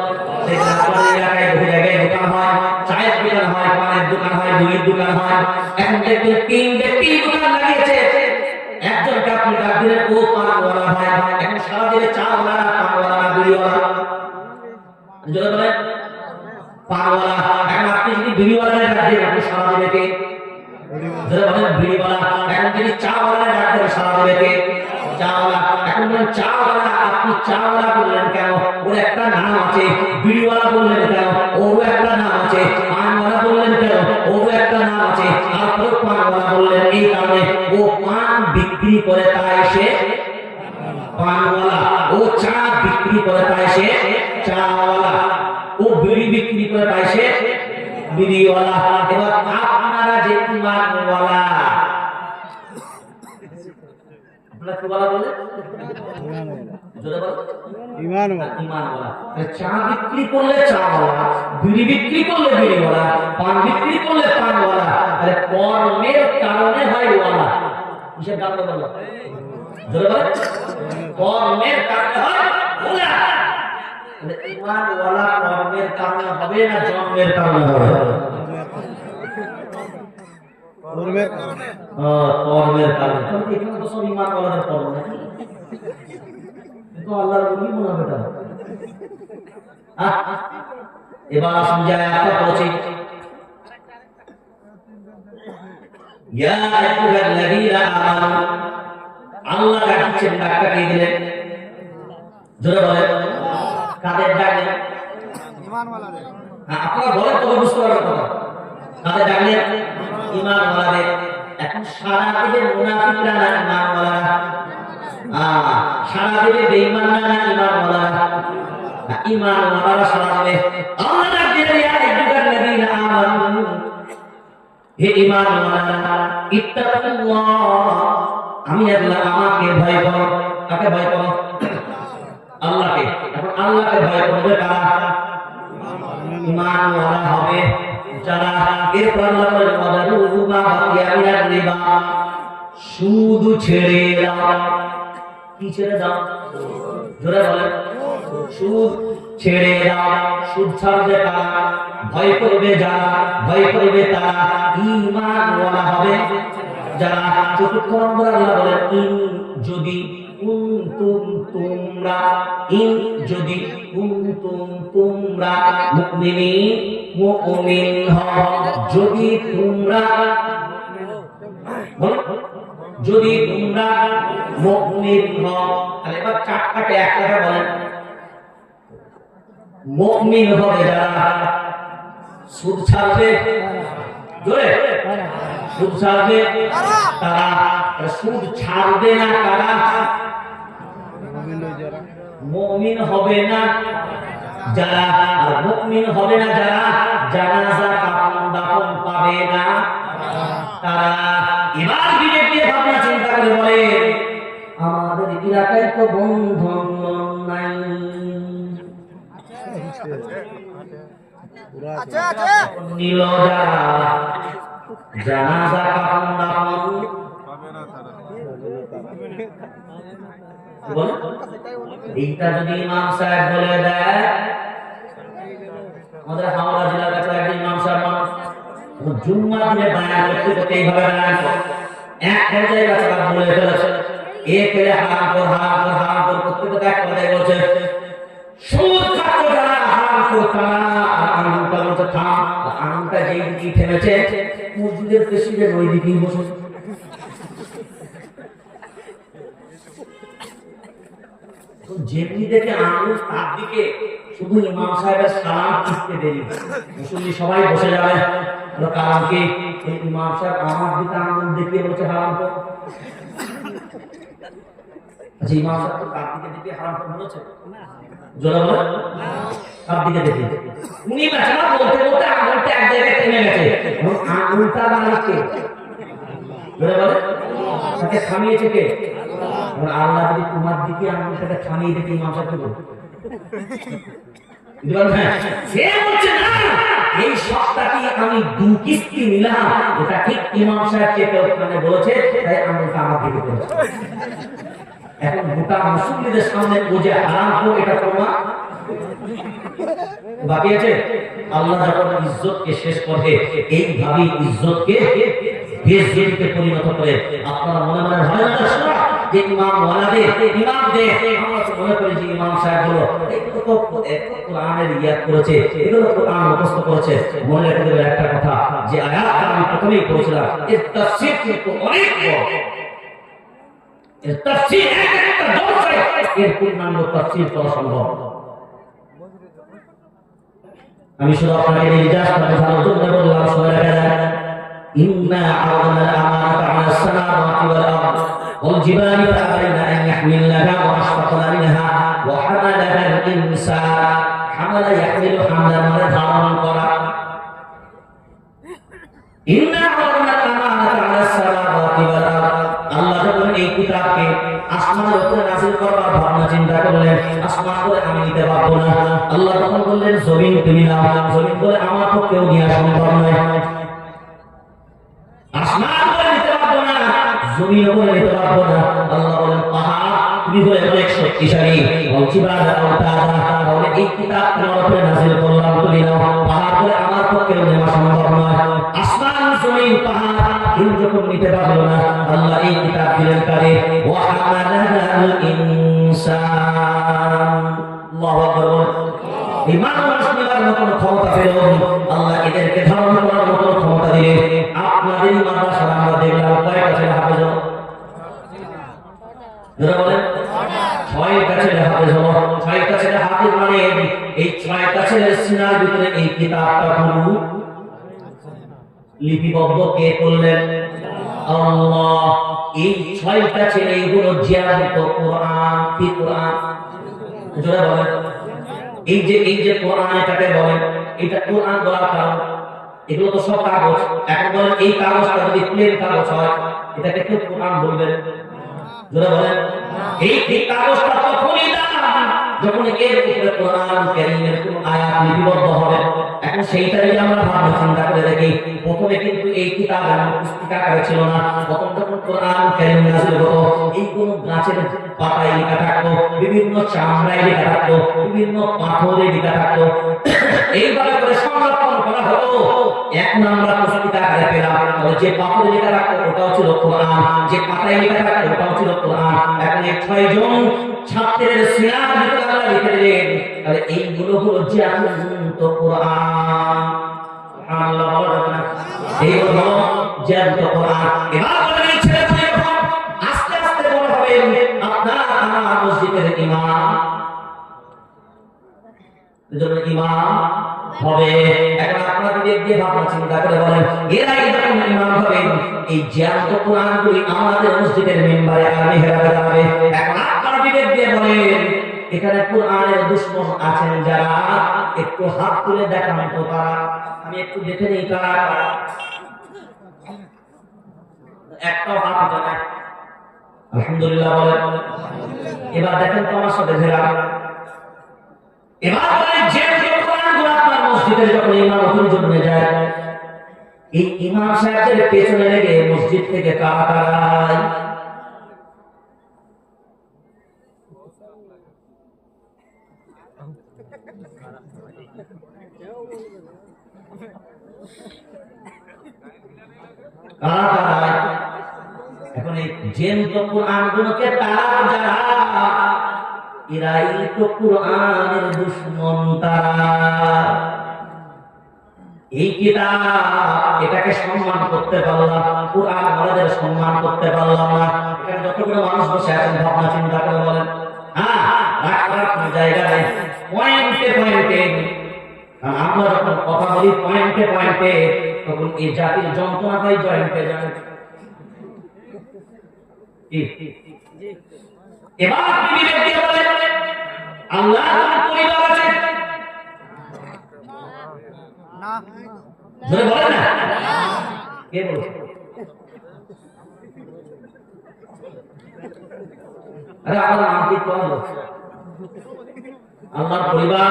সেটা আপনাদের এলাকায় বহু জায়গায় দোকান হয়, চায়ের দোকান হয়, পানের দোকান হয়, দুধের দোকান হয়। এখন দেখবেন ৩ ব্যক্তি দোকান লাগিয়েছে। একজনকে আপনি ডাক দিলেন ও পানওয়ালা ভাই, এখন সারা দিনে চাওয়ালা পানওয়ালা বিড়িওয়ালা, জোরে বলেন পানওয়ালা। এখন আপনি যদি বিড়িওয়ালা ডাক দেন আপনি সারা দিনে কে? জোরে বলেন বিড়িওয়ালা। এখন যদি চাওয়ালা ডাক দেন সারা দিনে কে? চাওয়ালা। এখন বলেন চাওয়ালা, আপনি চাওয়ালা বললেন কেন? ওর একটা নাম আছে। বিড়িওয়ালা বললেন কেন? ওর একটা নাম আছে। পানওয়ালা বললেন কেন? ওর একটা নাম আছে। তারপর পানওয়ালা বললেন এই কারণে ও পান বিক্রি করে তাই সে পানওয়ালা, ও চা বিক্রি করে তাই সে চাওয়ালা, ও বিড়ি বিক্রি করে তাই সে বিড়িওয়ালা। এবার আপনারা যে ঈমানওয়ালা, আপনারা কি বলা বলে? জোরে বলো ঈমানওয়ালা। ঈমানওয়ালা চা বিক্রি করলে চাওয়ালা, বিড়ি বিক্রি করলে বিড়িওয়ালা, পান বিক্রি করলে পানওয়ালা। আরে কর্মের কারণে হয় ওয়ালা। কিসের কারণে বলো? জোরে বলো। কর্মের কারণে হয় ওয়ালা। ঈমানওয়ালা কর্মের কারণে হবে না জন্মের কারণে হবে? কর্মের কারণে। কর্মের কারণে। তাহলে এখানে তো সব ঈমানওয়ালাদের কর্ম নাকি? তো আল্লাহর ওলি মনে হবে তারা। এবার আসুন যায় আয়াতটা বলছি ইয়া আইয়ুহাল্লাযীনা আমানু। আল্লাহ ডাকছেন, ডাকটা কে দিলেন? জোরে বলেন কাদের ডাকলেন? ঈমানওয়ালাদের। আপনারা বলেন তবে বুঝতে পারবেন কথা। কাদের ডাকলেন? ঈমানওয়ালাদের। এখন সারা দেবে মুনাফিকরা না ঈমানওয়ালারা? সারা দেবে বেঈমান না ঈমানওয়ালারা? ঈমানওয়ালারা সারা দেবে। আল্লাহ ডাকছেন ইয়া আইয়ুহাল্লাযীনা আমানু, হে ঈমানওয়ালারা, ইত্তাকুল্লাহ, আমি আল্লাহ, আমাকে ভয় করো। কাকে ভয় করো? আল্লাহকে। এখন আল্লাহকে ভয় করবে কারা? ঈমানওয়ালা হবে যারা। এরপর আল্লাহ বলেন ওয়াদারু মা বাকিয়া মিনার রিবা, সুদ ছেড়ে দাও। কি ছেড়ে দাও? জোরে বলেন সুদ ছেড়ে দাও। সুদ ছাড়বে কারা? ভয় করবে যারা, ভয় করবে তারা ঈমানওয়ালা হবে যারা। চতুর্থ নম্বর আল্লাহ বলেন ইন যদি কুনতুম তোমরা, ইন যদি কুনতুম তোমরা মুমিনিন মুমিন হও, যদি তোমরা, যদি তোমরা মুমিন হও। তাহলে এবার চারটাকে একসাথে বলেন মুমিন হবে যারা। সুদ ছাড়বে, জোরে সুদ ছাড়বে তারা। সুদ ছাড়বে না কারা? মুমিন হবে না যারা। আর মুমিন হবে না যারা জানাজা কাফন দাফন পাবে না তারা। এবার বিবেক দিয়ে ভাবনা চিন্তা করে বলে আমাদের এলাকায় তো বন্ধন নাই, নিল জানাজা কাফন দাফন এইটা যদি ইমাম সাহেব বলে দেয়, আমাদের হাওড়া জেলার কাছে একজন ইমাম সাহেব মানুষ জুম্মা দিনে বায়ান করতে করতে এইভাবে বায়ান করে এক পর্যায়ে বাচ্চারা বলে ফেলেছে এ করে হারাম কর হারাম কর হারাম কর করতে করতে এক পর্যায়ে বলছে সুদ খাচ্ছ যারা হারাম কর তারা আঙুলটা বলছে থাম, আঙুলটা যেই দিকে থেমেছে মসজিদের প্রেসিডেন্ট ওই দিকেই বসে। যেমনি দেখে আঙুল তার দিকে শুধু ইমাম সাহেবের সালাম করতে দেরি, মুসল্লি সবাই বসে যাবে কারণ কি ইমাম সাহেব আমার দিকে আঙুল দেখিয়ে বলছে হারাম কর। আচ্ছা ইমাম সাহেব তো তার দিকে দেখিয়ে হারাম কর বলেছে জোরে বলে তার দিকে দেখে উনি বেচারা বলতে বলতে আঙুলটা এক জায়গায় থেমে গেছে, আঙুলটা মালিককে জোরে বলে তাকে থামিয়েছে কে? আল্লাহ যদি তোমার দিকে আঙুলটাকে থামিয়ে দেখে ইমাম সাহেব করবে সে বলছে না এই সপ্তাহটি আমি দু কিস্তি নিলাম, এটা ঠিক ইমাম সাহেবকে ওখানে বলেছে তাই আঙুলটা আমার দিকে করেছে। এখন গোটা মুসল্লিদের সামনে বুঝে হারাম হোক এটা প্রমাণ বাকি আছে। আল্লাহ যখন ইজ্জতকে শেষ করে এইভাবে ইজ্জতকে বেইজ্জতিতে পরিণত করে। আপনারা মনে মনে ভয় না যে ইমাম ওয়ালাদে ইমামদের আমরা তো মনে করি যে ইমাম সাহেব হলো এগুলো তো কোরআনের ইয়াদ করেছে, এগুলো কোরআন মুখস্থ করেছে। মনে রেখে দেবেন একটা কথা যে আয়াতটা আমি প্রথমেই বলেছিলাম এর তাফসীর কিন্তু অনেক বড়, এর তাফসীর একটা দরজায় এর পূর্ণাঙ্গ তাফসীর করা সম্ভব। আমি শুধু আপনাকে নির্দেশ করে ভালো জন্য বললাম শুনে রাখেন ইন্না আরাদনা আমানাতা আলা সামাওয়াতি ওয়াল আরদ ওয়াল জিবালি ফাআবাইনা আন ইয়াহমিলনাহা ওয়া আশফাকনা মিনহা ওয়া হামালাহা আল ইনসান হামালা ইয়াহমিলু হামলান মানে ধারণ করা। ইন্না আরাদনা আমানাতা আলা সামাওয়াতি ওয়াল আরদ আল্লাহ যখন এই কিতাবকে আসমানের উপরে নাযিল করবার ভাবনা চিন্তা করলেন আসমান করে আমি নিতে পারবো না, আল্লাহ তখন বললেন জমিন তুমি নাও, জমিন করে আমার পক্ষেও নেওয়া সম্ভব নয়, আসমান করে নিতে পারবো না জমিন করে নিতে পারবো না। আল্লাহ বলেন পাহাড় তুমি হলে অনেক শক্তিশালী, তাহলে এই কিতাব তোমার উপরে নাযিল করলাম তুমি নাও, পাহাড় করে আমার পক্ষেও নেওয়া সম্ভব নয়। আসমান জমিন পাহাড় কেউ যখন নিতে পারলো না আল্লাহ এই কিতাব দিলেন কারে ওয়া হামালাল ইনসান। আল্লাহু আকবার। এই মানুষ নেওয়ার মতো ক্ষমতা পেল আল্লাহ এদেরকে ধারণ করার মতো ক্ষমতা দিলেন। আপনাদের মাদ্রাসায় আমরা দেখলাম কয়টা ছেলে হাফেজ হলো? যারা বলেন 6টা ছেলে হাফেজ হলো। 6টা ছেলে হাফেজ মানে এই 6টা ছেলের সিনার ভিতরে এই কিতাবটা পুরো লিপিবদ্ধ কে করলেন? আল্লাহ। এই 6টা ছেলে এগুলো জ্ঞানিত কোরআন কি কোরআন যারা বলেন এই যে কোরআন এটাকে বলেন এটা কোরআন বলার কারণ এগুলো তো সব কাগজ। এখন বলেন এই কাগজটা যদি প্লেন কাগজ হয় এটাকে কেউ কোরআন বলবেন? যারা বলেন এই কাগজটা তখনই দাম যখন এর উপরে কোরআন কারীমের কোন আয়াত লিপিবদ্ধ হবে। এখন সেইটা যদি আমরা ভাবনা চিন্তা করে দেখি প্রথমে কিন্তু এই কিতাব এমন পুস্তিকা আকারে ছিল না। প্রথম যখন কোরআন কারীম নাযিল হতো এই কোন গাছের পাতায় লেখা থাকতো, বিভিন্ন চামড়ায় লেখা থাকতো, বিভিন্ন পাথরে লেখা থাকতো, এইভাবে করে সংরক্ষণ করা হতো। এখন আমরা পুস্তিকা আকারে পেলাম যে পাথরে লেখা থাকতো ওটাও ছিল কোরআন, যে পাতায় লেখা থাকতো ওটাও ছিল কোরআন। এখন এই 6 জন ছাত্রের সিনার ভিতরে আমরা লিখে দিলেন তাহলে এইগুলো হলো জ্ঞানন্ত কোরআন। সুবহানাল্লাহ বলা না এই হলো জ্ঞানন্ত কোরআন। এবার বলেন ছেলে আস্তে আস্তে বড় হবে আপনার আমার মসজিদের ইমাম, এজন্য ইমাম হবে। এখন আপনারা দিয়ে ভাবনা চিন্তা করে বলেন এরা যখন ইমাম হবে এই জ্ঞানন্ত কোরআনগুলি আমাদের মসজিদের মিম্বারে আর মিহরাবে যাবে। এখন আপনারা দিয়ে বলেন এখানে কোরআনের দুশমন আছেন যারা, একটু হাত তুলে দেখান তো তারা, আমি একটু দেখে নেই কারা একটাও হাত উঠে না। আলহামদুলিল্লাহ বলেন। এবার দেখেন তো আমার সাথে ঘেরা। এবার বলেন যে মসজিদের যখন ইমামতির জন্য যায়, এই ইমাম সাহেবের পেছনে লেগে মসজিদ থেকে কারা কারাই এখন এই জ্যান্ত কোরআনগুলোকে তারা যারা, এরাই তো কোরআনের দুশমন। তারা এই কিতাব এটাকে সম্মান করতে পারলাম, কোরআন ওয়ালাদের সম্মান করতে পারলাম না। এখানে যতগুলো মানুষ বসে আছেন ভাবনা চিন্তা করে বলেন, হ্যাঁ রাগ করার কোনো জায়গা নেই, পয়েন্টে পয়েন্টে। আমরা যখন কথা বলি পয়েন্টে পয়েন্টে, তখন এই জাতির যন্ত্রণাটাই জয়েন্টে যায়। এবার বিবেক দিয়ে বলেন, আল্লাহ পরিবার আছে না? জোরে বলেন না, কে বলছে? আরে আমার নাম কি কোন লোক? আল্লাহর পরিবার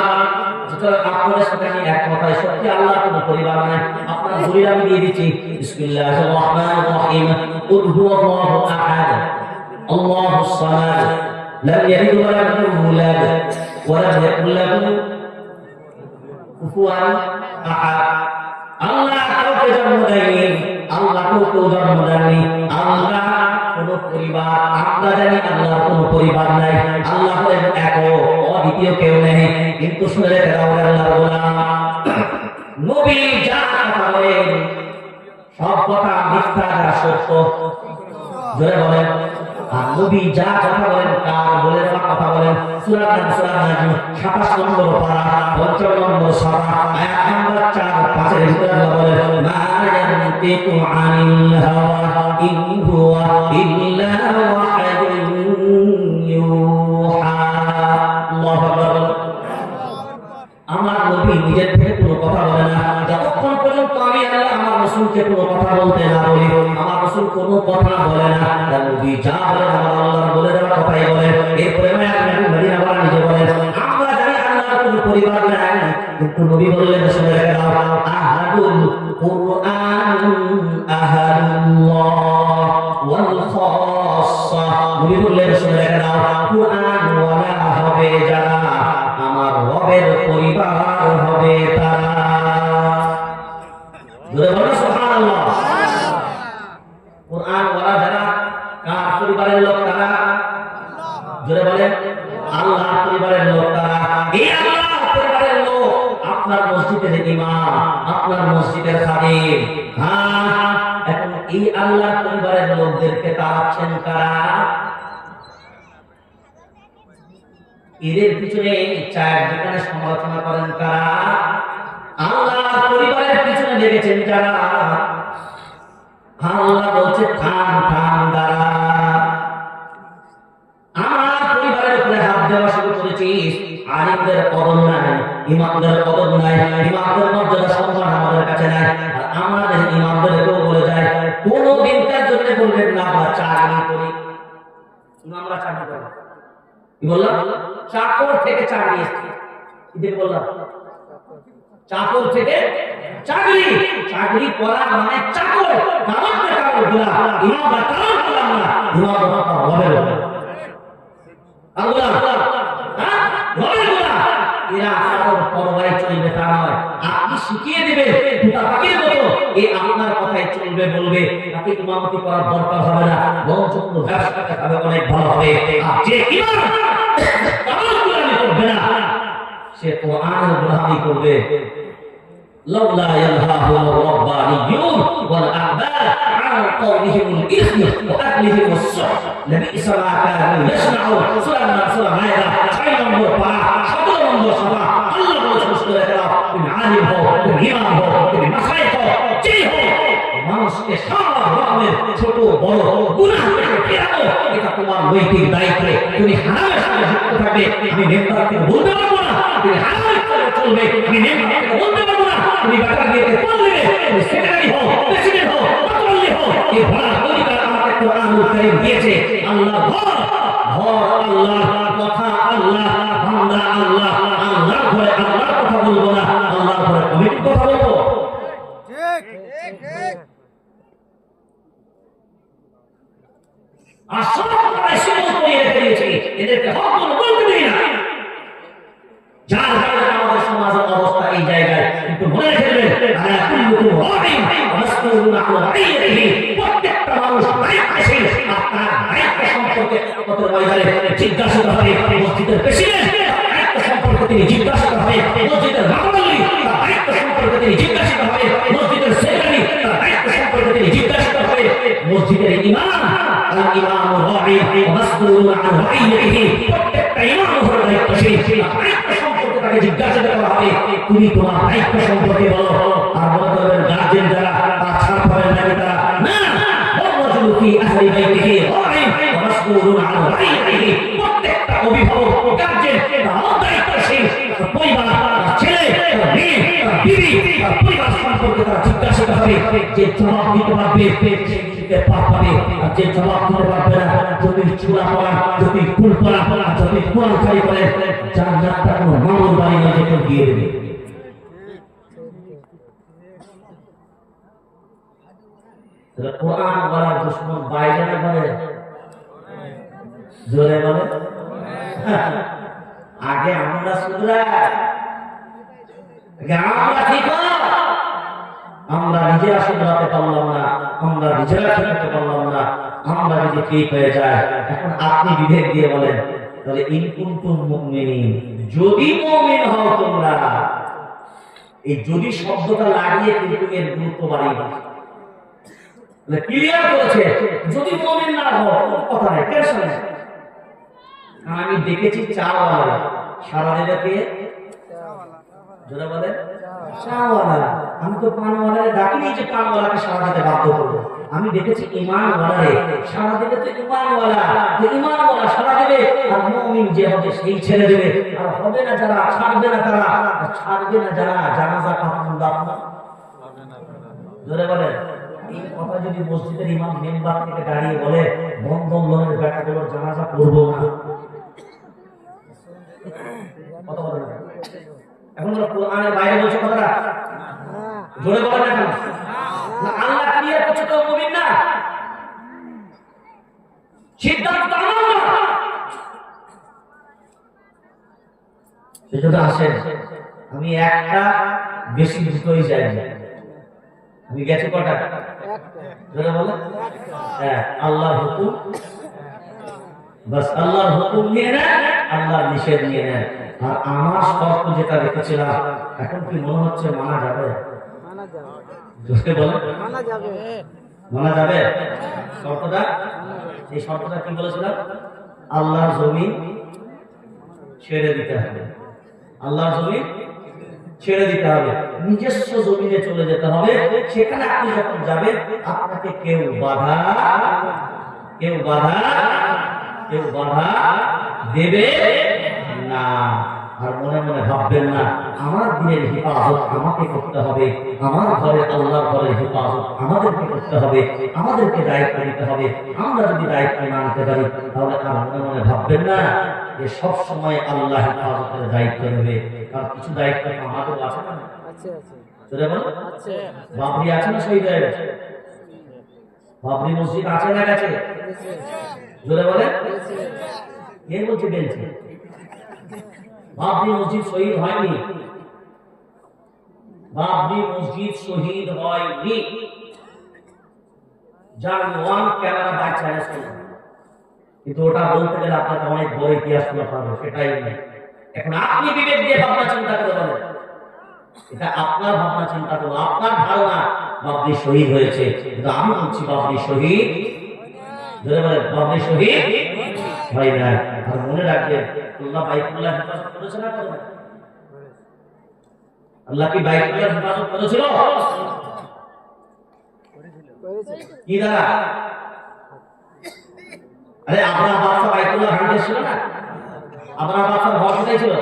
যেটা আপনাদের সাথে আমি এক কথায়, সত্যি আল্লাহর কোনো পরিবার নাই। আপনার দলিল আমি দিয়ে দিচ্ছি, বিসমিল্লাহির রহমানির রহিম। কুল হুয়াল্লাহু আহাদ আল্লাহুস সামাদ লাম ইয়ালিদ ওয়া লাম ইউলাদ ওয়া লাম ইয়াকুল লাহু কুফুয়ান আহাদ। আল্লাহ কাউকে জন্ম দেয়নি, আল্লাহ কাউকে জন্ম দেননি। আল্লাহ কোন পরিবার, আমরা জানি আল্লাহর কোন পরিবার নাই। আল্লাহ হলেন এক, অদ্বিতীয়, কেউ নেই। কিন্তু শুনে রেখে দাও আল্লাহর গোলাম, নবী যা কথা বলেন সব কথা মিথ্যা না সত্য। জোরে বলেন, আর নবী যা কথা বলেন কার বলে দেওয়া কথা বলেন। সূরা নাজম 27 নম্বর পারা 55 নম্বর সূরা আয়াত নাম্বার 4-5 এর ভিতরে আল্লাহ বলেন, মা ইয়ানতিকু আনিল হাওয়া ইন হুয়া ইল্লা ওয়াহয়ুন ইউহা। আল্লাহু আকবার। আমার নবী নিজের থেকে কোনো কথা বলে না, যতক্ষণ পর্যন্ত আমি আল্লাহ আমার রাসূলকে কোনো কথা বলতে না বলি। আমার রাসূল কোনো কথা বলে না, তার নবী যা বলেন আমার আল্লাহর বলে দেওয়া কথাই বলেন। এরপরে মদিনা ওয়ালা নিজে বলেন, আমরা জানি আল্লাহর কোনো পরিবার নাই, কিন্তু নবী বললেন শুনে রেখে দাও, আহাদুল কুরআন আহাদুল্লাহ ওয়াল খাসসা। নবী বললেন শুনে রেখে দাও, কুরআন ওয়ালা হবে যারা, আমার রবের পরিবার হবে তারা। জোরে বলো সুবহানাল্লাহ। কুরআন ওয়ালা যারা, কার পরিবারের লোক তারা? জোরে বলেন, আল্লাহর পরিবারের লোক তারা। এই আল্লাহর পরিবারের লোক আপনার মসজিদের ইমাম, আপনার মসজিদের খাদিম। হ্যাঁ, এখন এই আল্লাহর পরিবারের লোকদেরকে তাড়াচ্ছেন কারা? এদের পিছনে চায়ের দোকানে সমালোচনা করেন কারা? আল্লাহর পরিবারের পিছনে লেগেছেন যারা। আল্লাহ বলছে থাম থাম দাঁড়া, আমার পরিবারের উপরে হাত দেওয়া শুরু করেছিস। আলিমদের কদর নাই, ইমামদের কদর নাই, ইমামদের মর্যাদা সম্মান আমাদের কাছে নাই। আর আমাদের ইমামদেরকেও বলে যায় কোনো দিনকার জন্য বলবেন না আমরা চাকরি করি। আমরা চাকরি করি, কি বললাম? চাকর থেকে চাকরি এসেছি। কি বললাম? চাকর থেকে চাকরি। চাকরি করা মানে চাকর, কারণ না কারণ বলা ইমাম বা কারণ বললাম না, ইমাম বা হবে হবে আর বললাম হ্যাঁ হবে বলা। এরা চাকর পরবাই চলবে তা নয়, আপনি শিখিয়ে দিবেন দুটা পাখির মতো এই আপনার কথাই চলবে বলবে, তাকে ইমামতি করার দরকার হবে না, বরঞ্চ কোনো ব্যবসাটা হবে অনেক ভালো হবে। আর যে ইমাম কারণ কোরআন করবে না, সে কোরআনের গোলামি করবে। لولا ينهاهم الربانيون والأحبار عن قولهم الإثم وأكلهم السحت لبئس ما كانوا يصنعون। سورة মায়েদা 6 নম্বর পারা 17 নম্বর সূরা। আল্লাহ বলেছেন শুনে রাখো, তুমি আলিম হও, তুমি ইমাম হও, তুমি মাশায়েখ হও, যেই হও, মানুষকে সব রকমের ছোট বড় গুনাহ থেকে ফেরানো, এটা তোমার নৈতিক দায়িত্ব। তুমি হারামের সাথে যুক্ত থাকবে, আমি নেতাকে বলতে পারবো না তুমি হারামের সাথে চলবে, আমি নেতাকে বলতে পারবো না তুমি বাটা দিয়ে বলবে, তুমি সেক্রেটারি হও, প্রেসিডেন্ট হও, পাটওয়ালি হও। এই বড় অধিকার আমাকে কোরআনুল কারীম দিয়েছে। আল্লাহ ঘর আল্লাহ, কথা আল্লাহ, বান্দা আল্লাহ। আল্লাহর ঘরে আল্লাহর কথা বলবো না, আল্লাহর ঘরে কথা বলবো। আর সব সিমন করিয়ে রেখে দিয়েছি, এদেরকে হক বলতে দিই না। যার কারণে আমাদের সমাজের অবস্থা এই জায়গায়। কিন্তু মনে রেখে প্রত্যেকটা মানুষ দায়িত্বশীল। আপনার দায়িত্ব সম্পর্কে জিজ্ঞাসিত হবে মসজিদের প্রেসিডেন্ট, দায়িত্ব সম্পর্কে তিনি জিজ্ঞাসিত হবে মসজিদের মামলালি, দায়িত্ব সম্পর্কে তিনি জিজ্ঞাসিত হবে মসজিদের সেক্রেটারি, দায়িত্ব সম্পর্কে তিনি জিজ্ঞাসিত হবে মসজিদের ইমাম। আল ইমাম রাঈ ওয়া মাসউলুন আন রাঈয়াতিহি, প্রত্যেকটা ইমাম হলো দায়িত্বশীল। দায়িত্ব সম্পর্কে তাকে জিজ্ঞাসা করা হবে, তুমি তোমার দায়িত্ব সম্পর্কে বলো। আর বলতে হবে গার্জেন যারা তার ছাড় পাবেন নাকি তারা না, ওয়ারাজুলু ফি আহলি বাইতিহি রাঈ ওয়া মাসউলুন আন রাঈয়াতিহি, প্রত্যেকটা অভিভাবক গার্জেন তার দায়িত্বশীল। পরিবার, ছেলে, মেয়ে, বিবি, পরিবার সম্পর্কে তারা জিজ্ঞাসিত হবে। যে জবাব দিতে পারবে সে পাপ পাবে, আর যে জবাব দিতে পারবে না, যদি চুরা পড়া, যদি ফুল পড়া, যদি কোরআন খালি করে, জান্নাতটা কোনো মামুর বাড়ি নয়, যেটা দিয়ে দেবে। কোরআন বলার দুশ্মন বাইরে না বলে, জোরে বলে। আগে আমরা শুধরা, আমরা ঠিক, আমরা নিজেরা শুধরাতে পারলাম না, আমরা নিজেরা শুধরাতে পারলাম না, আমরা যদি ঠিক হয়ে যায়। এখন আপনি বিভেদ দিয়ে বলেন, তাহলে ইন কুনতুম মুমিনিন, যদি মুমিন হও তোমরা। এই যদি শব্দটা লাগিয়ে কিন্তু এর গুরুত্ব বাড়িয়ে দিচ্ছে, ক্লিয়ার করেছে। যদি মুমিন না হও কোনো কথা নাই, টেনশন নেই। আমি দেখেছি চাওয়ালা সারা দেবে কে, যারা বলে চাওয়ালা। আমি তো পানওয়ালারে ডাকিনি যে পানওয়ালাকে সারা দিতে বাধ্য করবো। আমি দেখেছি ইমানওয়ালারে সারা দেবে, তো ইমানওয়ালা, যে ইমানওয়ালা সারা দেবে। আর মুমিন যে হবে সেই ছেড়ে দেবে। আর হবে না যারা, ছাড়বে না তারা, ছাড়বে না যারা জানাজা কাফন দাফন যারা বলে। এই কথা যদি মসজিদের ইমাম মেম্বার থেকে দাঁড়িয়ে বলে, বন্ধন লোনের বেটাগুলোর জানাজা করবো না, কথা বলে না। এখন কোরআনের বাইরে বলছে কথাটা, জোরে বলে না কেন? আল্লাহ ক্লিয়ার করছে তো মুমিন না, সিদ্ধান্ত আমার না। সেটা আসেন, আমি একটা বেশি দ্রুতই যাই। আমি গেছি কটা? জোরে বলে। হ্যাঁ, আল্লাহর হুকুম, বাস আল্লাহর হুকুম নিয়ে নেন, আল্লাহর নিষেধ নিয়ে নেন। আর আমার শর্ত যেটা রেখেছিলাম, এখন কি মনে হচ্ছে মানা যাবে? মানা যাবে শর্তটা। এই শর্তটা কি বলেছিলাম? আল্লাহর জমিন ছেড়ে দিতে হবে, আল্লাহর জমিন ছেড়ে দিতে হবে, নিজস্ব জমিনে চলে যেতে হবে। সেখানে আপনি যখন যাবেন, আপনাকে কেউ বাধা দেবে না। আর মনে মনে ভাববেন না আমার দিনের হেফাজত আমাকে করতে হবে, আমার ঘরে আল্লাহর ঘরের হেফাজত আমাদেরকে করতে হবে, আমাদেরকে দায়িত্ব নিতে হবে। আমরা যদি দায়িত্ব না নিতে পারি, তাহলে আর মনে মনে ভাববেন না যে সব সময় আল্লাহ হেফাজতের দায়িত্ব নেবে। কারণ কিছু দায়িত্ব আমাদের আছে না। বাবরি আছে না, শহীদ হয়ে গেছে। বাবরি মসজিদ আছে না গেছে? জোরে বলে। কে বলছে গেছে? বাবরি মসজিদ শহীদ হয়নি, বাবরি মসজিদ শহীদ হয়নি। যার ওয়ান ক্যামেরা বাই চ্যালেঞ্জ করবে, কিন্তু ওটা বলতে গেলে আপনাকে অনেক বড় ইতিহাস শোনাতে হবে, সেটাই নেই। এখন আপনি বিবেক দিয়ে ভাবনা চিন্তা করে বলেন, এটা আপনার ভাবনা চিন্তা করুন, আপনার ধারণা বাবরি শহীদ হয়েছে, কিন্তু আমি বলছি বাবরি শহীদ বাবরি শহীদ হয় না। আর মনে রাখবেন, আল্লাহ বাইতুল্লাহ হেফাজত করেছে না করেন? আল্লাহ কি বাইতুল্লাহ হেফাজত করেছিল? কি দ্বারা? আরে আব্রাহাম বাদশা বাইতুল্লাহ ভাঙতে ছিল না? আব্রাহাম বাদশার ঘর কোথায় ছিল?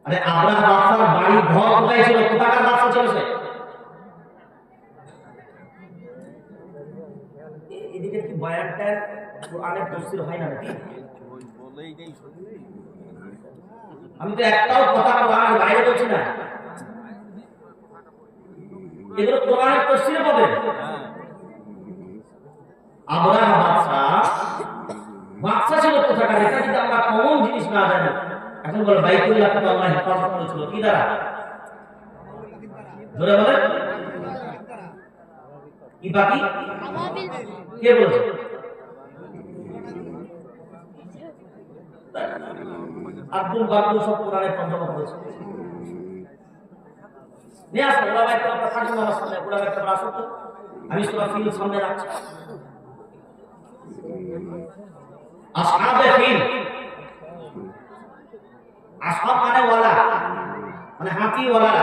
আরে আব্রাহাম বাদশার বাড়ি ঘর কোথায় ছিল? কোথাকার বাদশা ছিল সে? এদিকে কি বয়ানটা কোরআনের তাফসীর হয় না নাকি? আমি তো একটাও কথা কোরআনের বাইরে বলছি না, এগুলো কোরআনের তাফসীরে পাবেন। আব্রাহা বাদশা ছিল কোথাকার, এটা যদি আমরা কমন জিনিস না জানি, এখন বলে বাইতুল্লাহকে তো আল্লাহ হেফাজত করেছিল কি দ্বারা? জোরে বলেন কি বাকি? কে বলছে? আব্দুল বাকরুল সব কোরআনের তর্জমা করেছে। নিয়ে আসো ওরা বাইরে আমরা থাকবো আমার সামনে, ওরা বাইরে আমরা আসো তো, আমি সূরা ফিল সামনে রাখছি। আসহাবে ফিল, আসহাব মানে ওয়ালা, মানে হাতি ওয়ালা।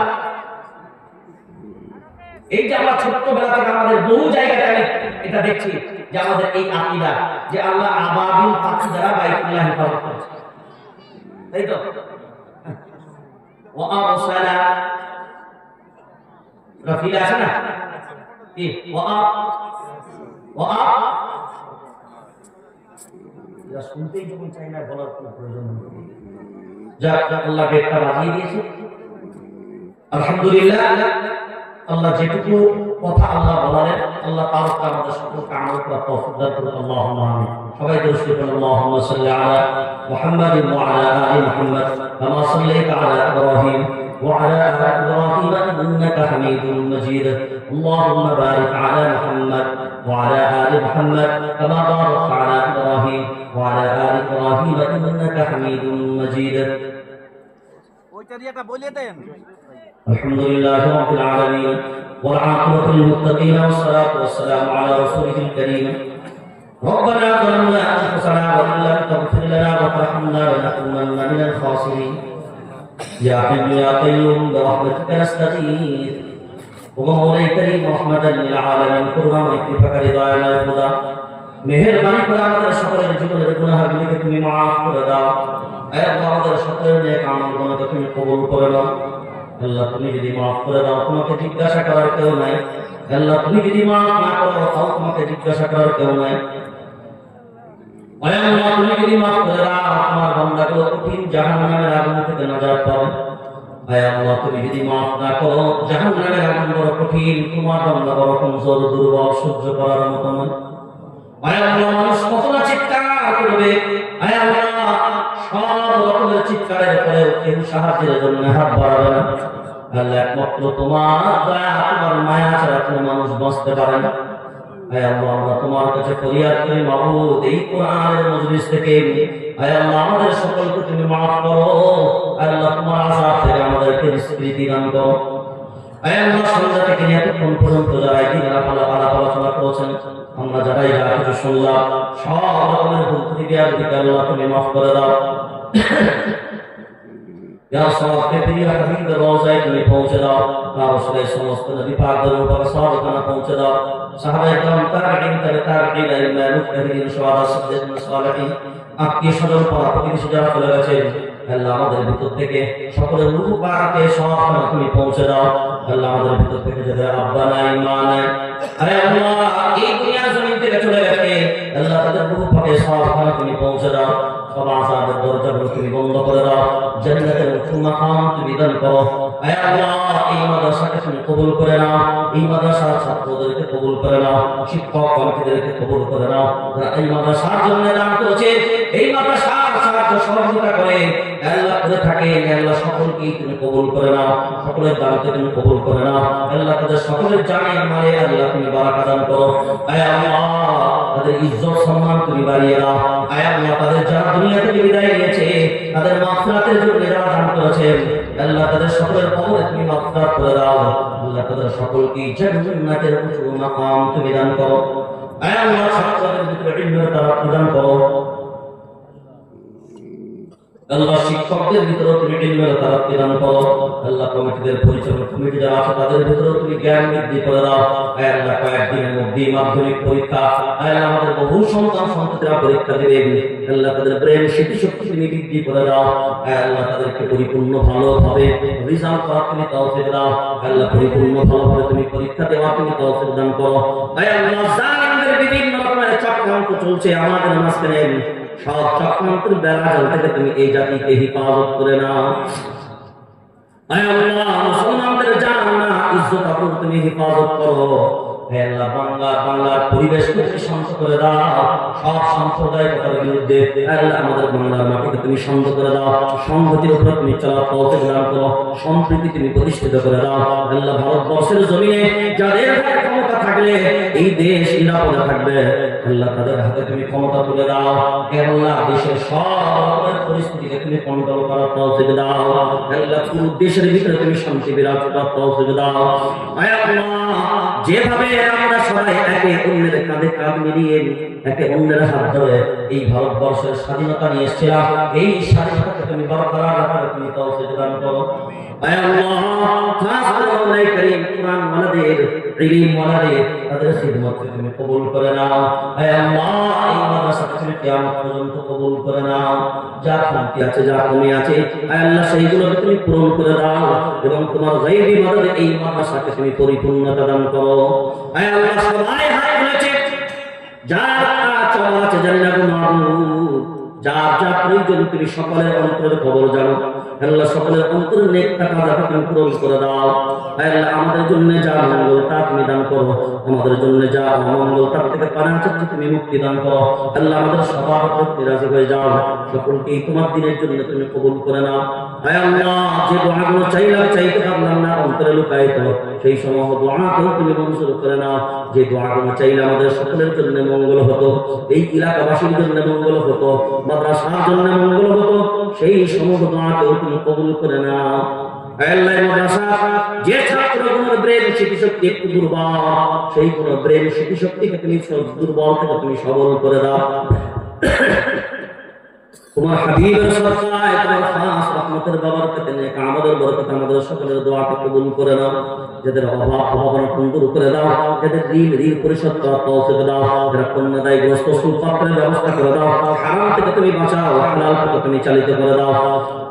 এই যে আমরা ছোট্টবেলা থেকে আমাদের বহু জায়গায় আমি এটা দেখছি যে আমাদের এই আকীদা যে আল্লাহ আবাবিল পাখি দ্বারা বাইতুল্লাহ হেফাজত করেছে, তাই তো? ওয়া আরসালা রাফিল আছে না কি? ওয়া এটা শুনতেই যখন চাই না, বলার কোনো প্রয়োজন নেই। যাক আল্লাহ বেদটা বাজিয়ে দিয়েছে, আলহামদুলিল্লাহ। আল্লাহ যেটুকু কথা আল্লাহ বলালেন, আল্লাহ তার উপর আমাদের সকলকে আমল করার তৌফিক দান করুন। আল্লাহুম্মা আমিন। সবাই দরুদ পড়ুন। আল্লাহুম্মা সাল্লি আলা মুহাম্মাদিন ওয়া আলা আলি মুহাম্মাদ কামা সাল্লাইতা আলা ইব্রাহিম ওয়া আলা আলি ইব্রাহিম ইন্নাকা হামিদুম মাজিদ। আল্লাহুম্মা বারিক আলা মুহাম্মাদ ওয়া আলা আলি মুহাম্মাদ কামা বারাকতা আলা ইব্রাহিম ওয়া আলা আলি ইব্রাহিম ইন্নাকা হামিদুম মাজিদ। ওইটা দিয়েটা বলে দেন। الحمد لله رب العالمين والعاقبة للمتقين والصلاة والسلام على رسوله الكريم. ربنا ظلمنا أنفسنا وإن لم تغفر لنا وترحمنا لنكونن من الخاسرين. يا حي يا قيوم برحمتك نستغيث. ومولاي كريم رحمة للعالمين قربان اكتفاك رضانا الخدا মেহেরবানি করে আমাদের সকলের জীবনের গুনাহগুলোকে তুমি মাফ করে দাও। হে আল্লাহ, আমাদের সকলের নেক আমলগুলোকে তুমি কবুল করে নাও। আল্লাহ, তুমি যদি মাফ করে দাও তোমাকে জিজ্ঞাসা করার কেউ নাই। আল্লাহ, তুমি যদি মাফ না করো তাও তোমাকে জিজ্ঞাসা করার কেউ নাই। আল্লাহ, তুমি যদি মাফ করে দাও তোমার বান্দাগুলো কঠিন জাহান্নামের আগুন থেকে নাজাত পাবে। আল্লাহ, তুমি যদি মাফ না করো জাহান্নামের আগুন বড় কঠিন, তোমার বান্দা বড় কমজোর দুর্বল, সহ্য করার মতো নয়। আল্লাহ, মানুষ কতটা চিৎকার করবে, আল্লাহ সব রকমের চিৎকারের পরে কেউ সাহায্যের জন্য হাত বাড়াবে না। আল্লাহ, একমাত্র তোমার দয়া তোমার মায়া ছাড়া কোনো মানুষ বাঁচতে পারে না। আল্লাহ, আমরা তোমার কাছে ফরিয়াদ করি মাবুদ, এই কোরআনের মজলিস থেকে আল্লাহ আমাদের সকলকে তুমি মাফ করো। আল্লাহ, তোমার আযাব থেকে আমাদেরকে নিষ্কৃতি দান করো। আল্লাহ, সন্ধ্যা থেকে এতক্ষণ পর্যন্ত যারা এই দিনের আলোচনা করেছেন, আমরা যারাই যা কিছু শুনলাম সব রকমের ভুল ত্রুটি আল্লাহ তুমি মাফ করে দাও। ইয়া সওয়াবকে প্রিয় হাবিবের রওজায় তুমি পৌঁছে দাও। তার রাসূলের সমস্ত নবী পাকদের উপর সওয়াবখানা পৌঁছে দাও। সাহাবায়ে কেরাম, তাবেঈন, তাবেঈন, ইলমে মুজতাহিদিন, শুহাদা, সিদ্দিকিন, সালেহিন, আত্মীয় স্বজন, পাড়া প্রতিবেশী যারা চলে গেছেন, আল্লাহ আমাদের ভিতর থেকে সকলের রূহ পাকে সওয়াবখানা তুমি পৌঁছে দাও। আল্লাহ, আমাদের ভিতর থেকে যাদের আব্বা নাই, মা নাই, আরে আল্লাহ এই দুনিয়ার জমিন থেকে চলে গেছে, আল্লাহ তাদের রূহ পাকে সওয়াবখানা তুমি পৌঁছে দাও। সব আযাবের দরজাগুলো তুমি বন্ধ করে দাও। জান্নাতের উচ্চ মাকাম তুমি দান করো। হে আল্লাহ, এই মাদ্রাসাকে তুমি কবুল করে নাও। এই মাদ্রাসার ছাত্রদেরকে কবুল করে নাও। শিক্ষক কর্মীদেরকে কবুল করে নাও। যারা এই মাদ্রাসার জন্য দান করেছে, এই মাদ্রাসার সাহায্য সহযোগিতা করে আল্লাহ করে থাকে, আল্লাহ সকলকে তুমি কবুল করে নাও। সকলের দানকে তুমি কবুল করে নাও। আল্লাহ তাদের সকলের জানে মালে আল্লাহ তুমি বারাকা দান করো। হে আল্লাহ, তাদের ইজ্জত সম্মান তুমি বাড়িয়ে দাও। হে আল্লাহ, তাদের যারা দুনিয়া থেকে বিদায় নিয়েছে, তাদের মাগফিরাতের জন্য যারা দান করেছে, আল্লাহ তাদের সকলের কবরে তুমি মাগফিরাত করে দাও। আল্লাহ তাদের সকলকে জান্নাতের উঁচু মাকাম তুমি দান করো। হে আল্লাহ, ছাত্রদের ভিতরে ইলমের তারাক্কি দান করো। আল্লাহ, শিক্ষকদের ভিতরে তুমি ইলমের তারাক্কি দান করো। আল্লাহ, কমিটিদের পরিচালনা কমিটি যারা আছে তাদের ভিতরে তুমি জ্ঞান বৃদ্ধি করে দাও। হে আল্লাহ, কয়েকদিনের মধ্যে মাধ্যমিক পরীক্ষা, হে আল্লাহ আমাদের বহু সন্তান সন্ততিরা পরীক্ষা দিবে, আল্লাহ তাদের ব্রেন স্মৃতিশক্তি তুমি বৃদ্ধি করে দাও। হে আল্লাহ, তাদেরকে পরিপূর্ণ ভালোভাবে রিজাল্ট করার তুমি তৌফিক দাও। আল্লাহ, পরিপূর্ণ ভালোভাবে তুমি পরীক্ষা দেওয়ার তুমি তৌফিক দান করো। হে আল্লাহ, জালিমদের বিভিন্ন রকমের চক্রান্ত চলছে আমাদের মাঝখানে সব চক্রান্তের বেড়াজাল থেকে তুমি এই জাতিকে হেফাজত করে নাও। আয় আল্লাহ, মুসলমানদের জান না ইজ্জত আবরু তুমি হেফাজত করো। হে আল্লাহ, বাংলার পরিবেশকে তুমি শান্ত করে দাও। সব সাম্প্রদায়িকতার বিরুদ্ধে আল্লাহ আমাদের বাংলার মাটিকে তুমি শান্ত করে দাও। সংহতির উপর তুমি চলার তৌফিক দান করো। সম্প্রীতি তুমি প্রতিষ্ঠিত করে দাও। আল্লাহ, ভারতবর্ষের জমিনে যাদের হাতে ক্ষমতা থাকলে এই দেশ নিরাপদে থাকবে, আল্লাহ তাদের হাতে তুমি ক্ষমতা তুলে দাও। হে আল্লাহ, দেশের সব পরিস্থিতিকে তুমি কন্ট্রোল করার তৌফিক দাও। আল্লাহ, পুরো দেশের ভিতরে তুমি শান্তি বিরাজ করার তৌফিক দাও। আয় আল্লাহ, যেভাবে আমরা সবাই একে অন্যের কাঁধে কাঁধ মিলিয়ে একে অন্যের হাত ধরে এই ভারতবর্ষের স্বাধীনতা নিয়ে এসেছিলাম, এই স্বাধীনতাকে তুমি বরকরার রাখার তুমি তৌফিক দান করো। আয় আল্লাহ, খাস করে আল্লাহ করিম কুরআন ওয়ালাদের ইলম ওয়ালাদের তাদের খিদমতকে তুমি কবুল করে নাও। আয় আল্লাহ, এই মাদ্রাসাকে তুমি কিয়ামত পর্যন্ত কবুল করে নাও। যা খামতি আছে, যা কমি আছে, আয় আল্লাহ সেইগুলোকে তুমি পূরণ করে দাও এবং তোমার গায়বী মদদে এই মাদ্রাসাকে তুমি পরিপূর্ণতা দান করো। আয় আল্লাহ, সবাই হাত তুলেছে, যার চাওয়া আছে জানি না গো মাবুদ, যার যা প্রয়োজন তুমি সকলের অন্তরের খবর জানো। আল্লাহ, সকলের অন্তরের নেক টাকা তুমি পূরণ করে দাও। আল্লাহ, আমাদের জন্য যা মঙ্গল তা তুমি দান করো, আমাদের জন্য যা অমঙ্গল তার থেকে পানাচার তুমি মুক্তি দান করো। আল্লাহ, আমাদের সবার প্রতি রাজি হয়ে যাও, সকলকে তোমার দিনের জন্য তুমি কবুল করে নাও। আল্লাহ, যে দোয়াগুলো চাইলাম চাইতে পারলাম না, অন্তরে লুকায়িত, সেই সমস্ত দোয়াকেও তুমি মঞ্জুর করে নাও। যে দোয়াগুলো চাইলে আমাদের সকলের জন্য মঙ্গল হতো, এই এলাকাবাসীর জন্য মঙ্গল হতো, মাদ্রাসার জন্য মঙ্গল হতো, সেই সমস্ত দোয়াকেও তুমি কবুল করে নাও। আল্লাহ, মাদ্রাসা যে ছাত্রগুলোর ব্রেন স্মৃতিশক্তি একটু দুর্বল, সেই কোন ব্রেন স্মৃতিশক্তিকে তুমি দুর্বল থেকে তুমি সবল করে দাও। তোমার হাবিবের সরকার তোমার খাস রহমতের বরকতে নেক আমাদের বরকতে আমাদের সকলের দোয়াকে কবুল করে নাও। যাদের অভাবনা দূর করে দাও, যাদের ঋণ পরিশোধ করার তৌফিক দাও, যারা কন্যাদায়গ্রস্ত সুপাত্রের ব্যবস্থা করে দাও, হারাম থেকে তুমি বাঁচাও, হালাল থেকে তুমি চালিত করে দাও।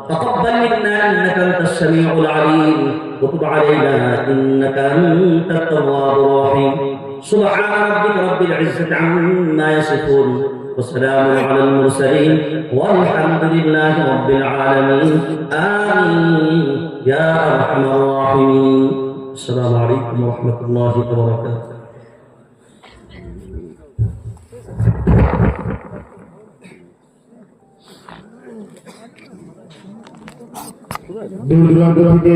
تقبل منا انك انت السميع العليم وتب علينا انك انت التواب الرحيم. سبحان ربك رب العزة عما يصفون وسلام على المرسلين والحمد لله رب العالمين. آمين يا أرحم الراحمين. السلام عليكم ورحمة الله وبركاته. দূর দূরান্ত থেকে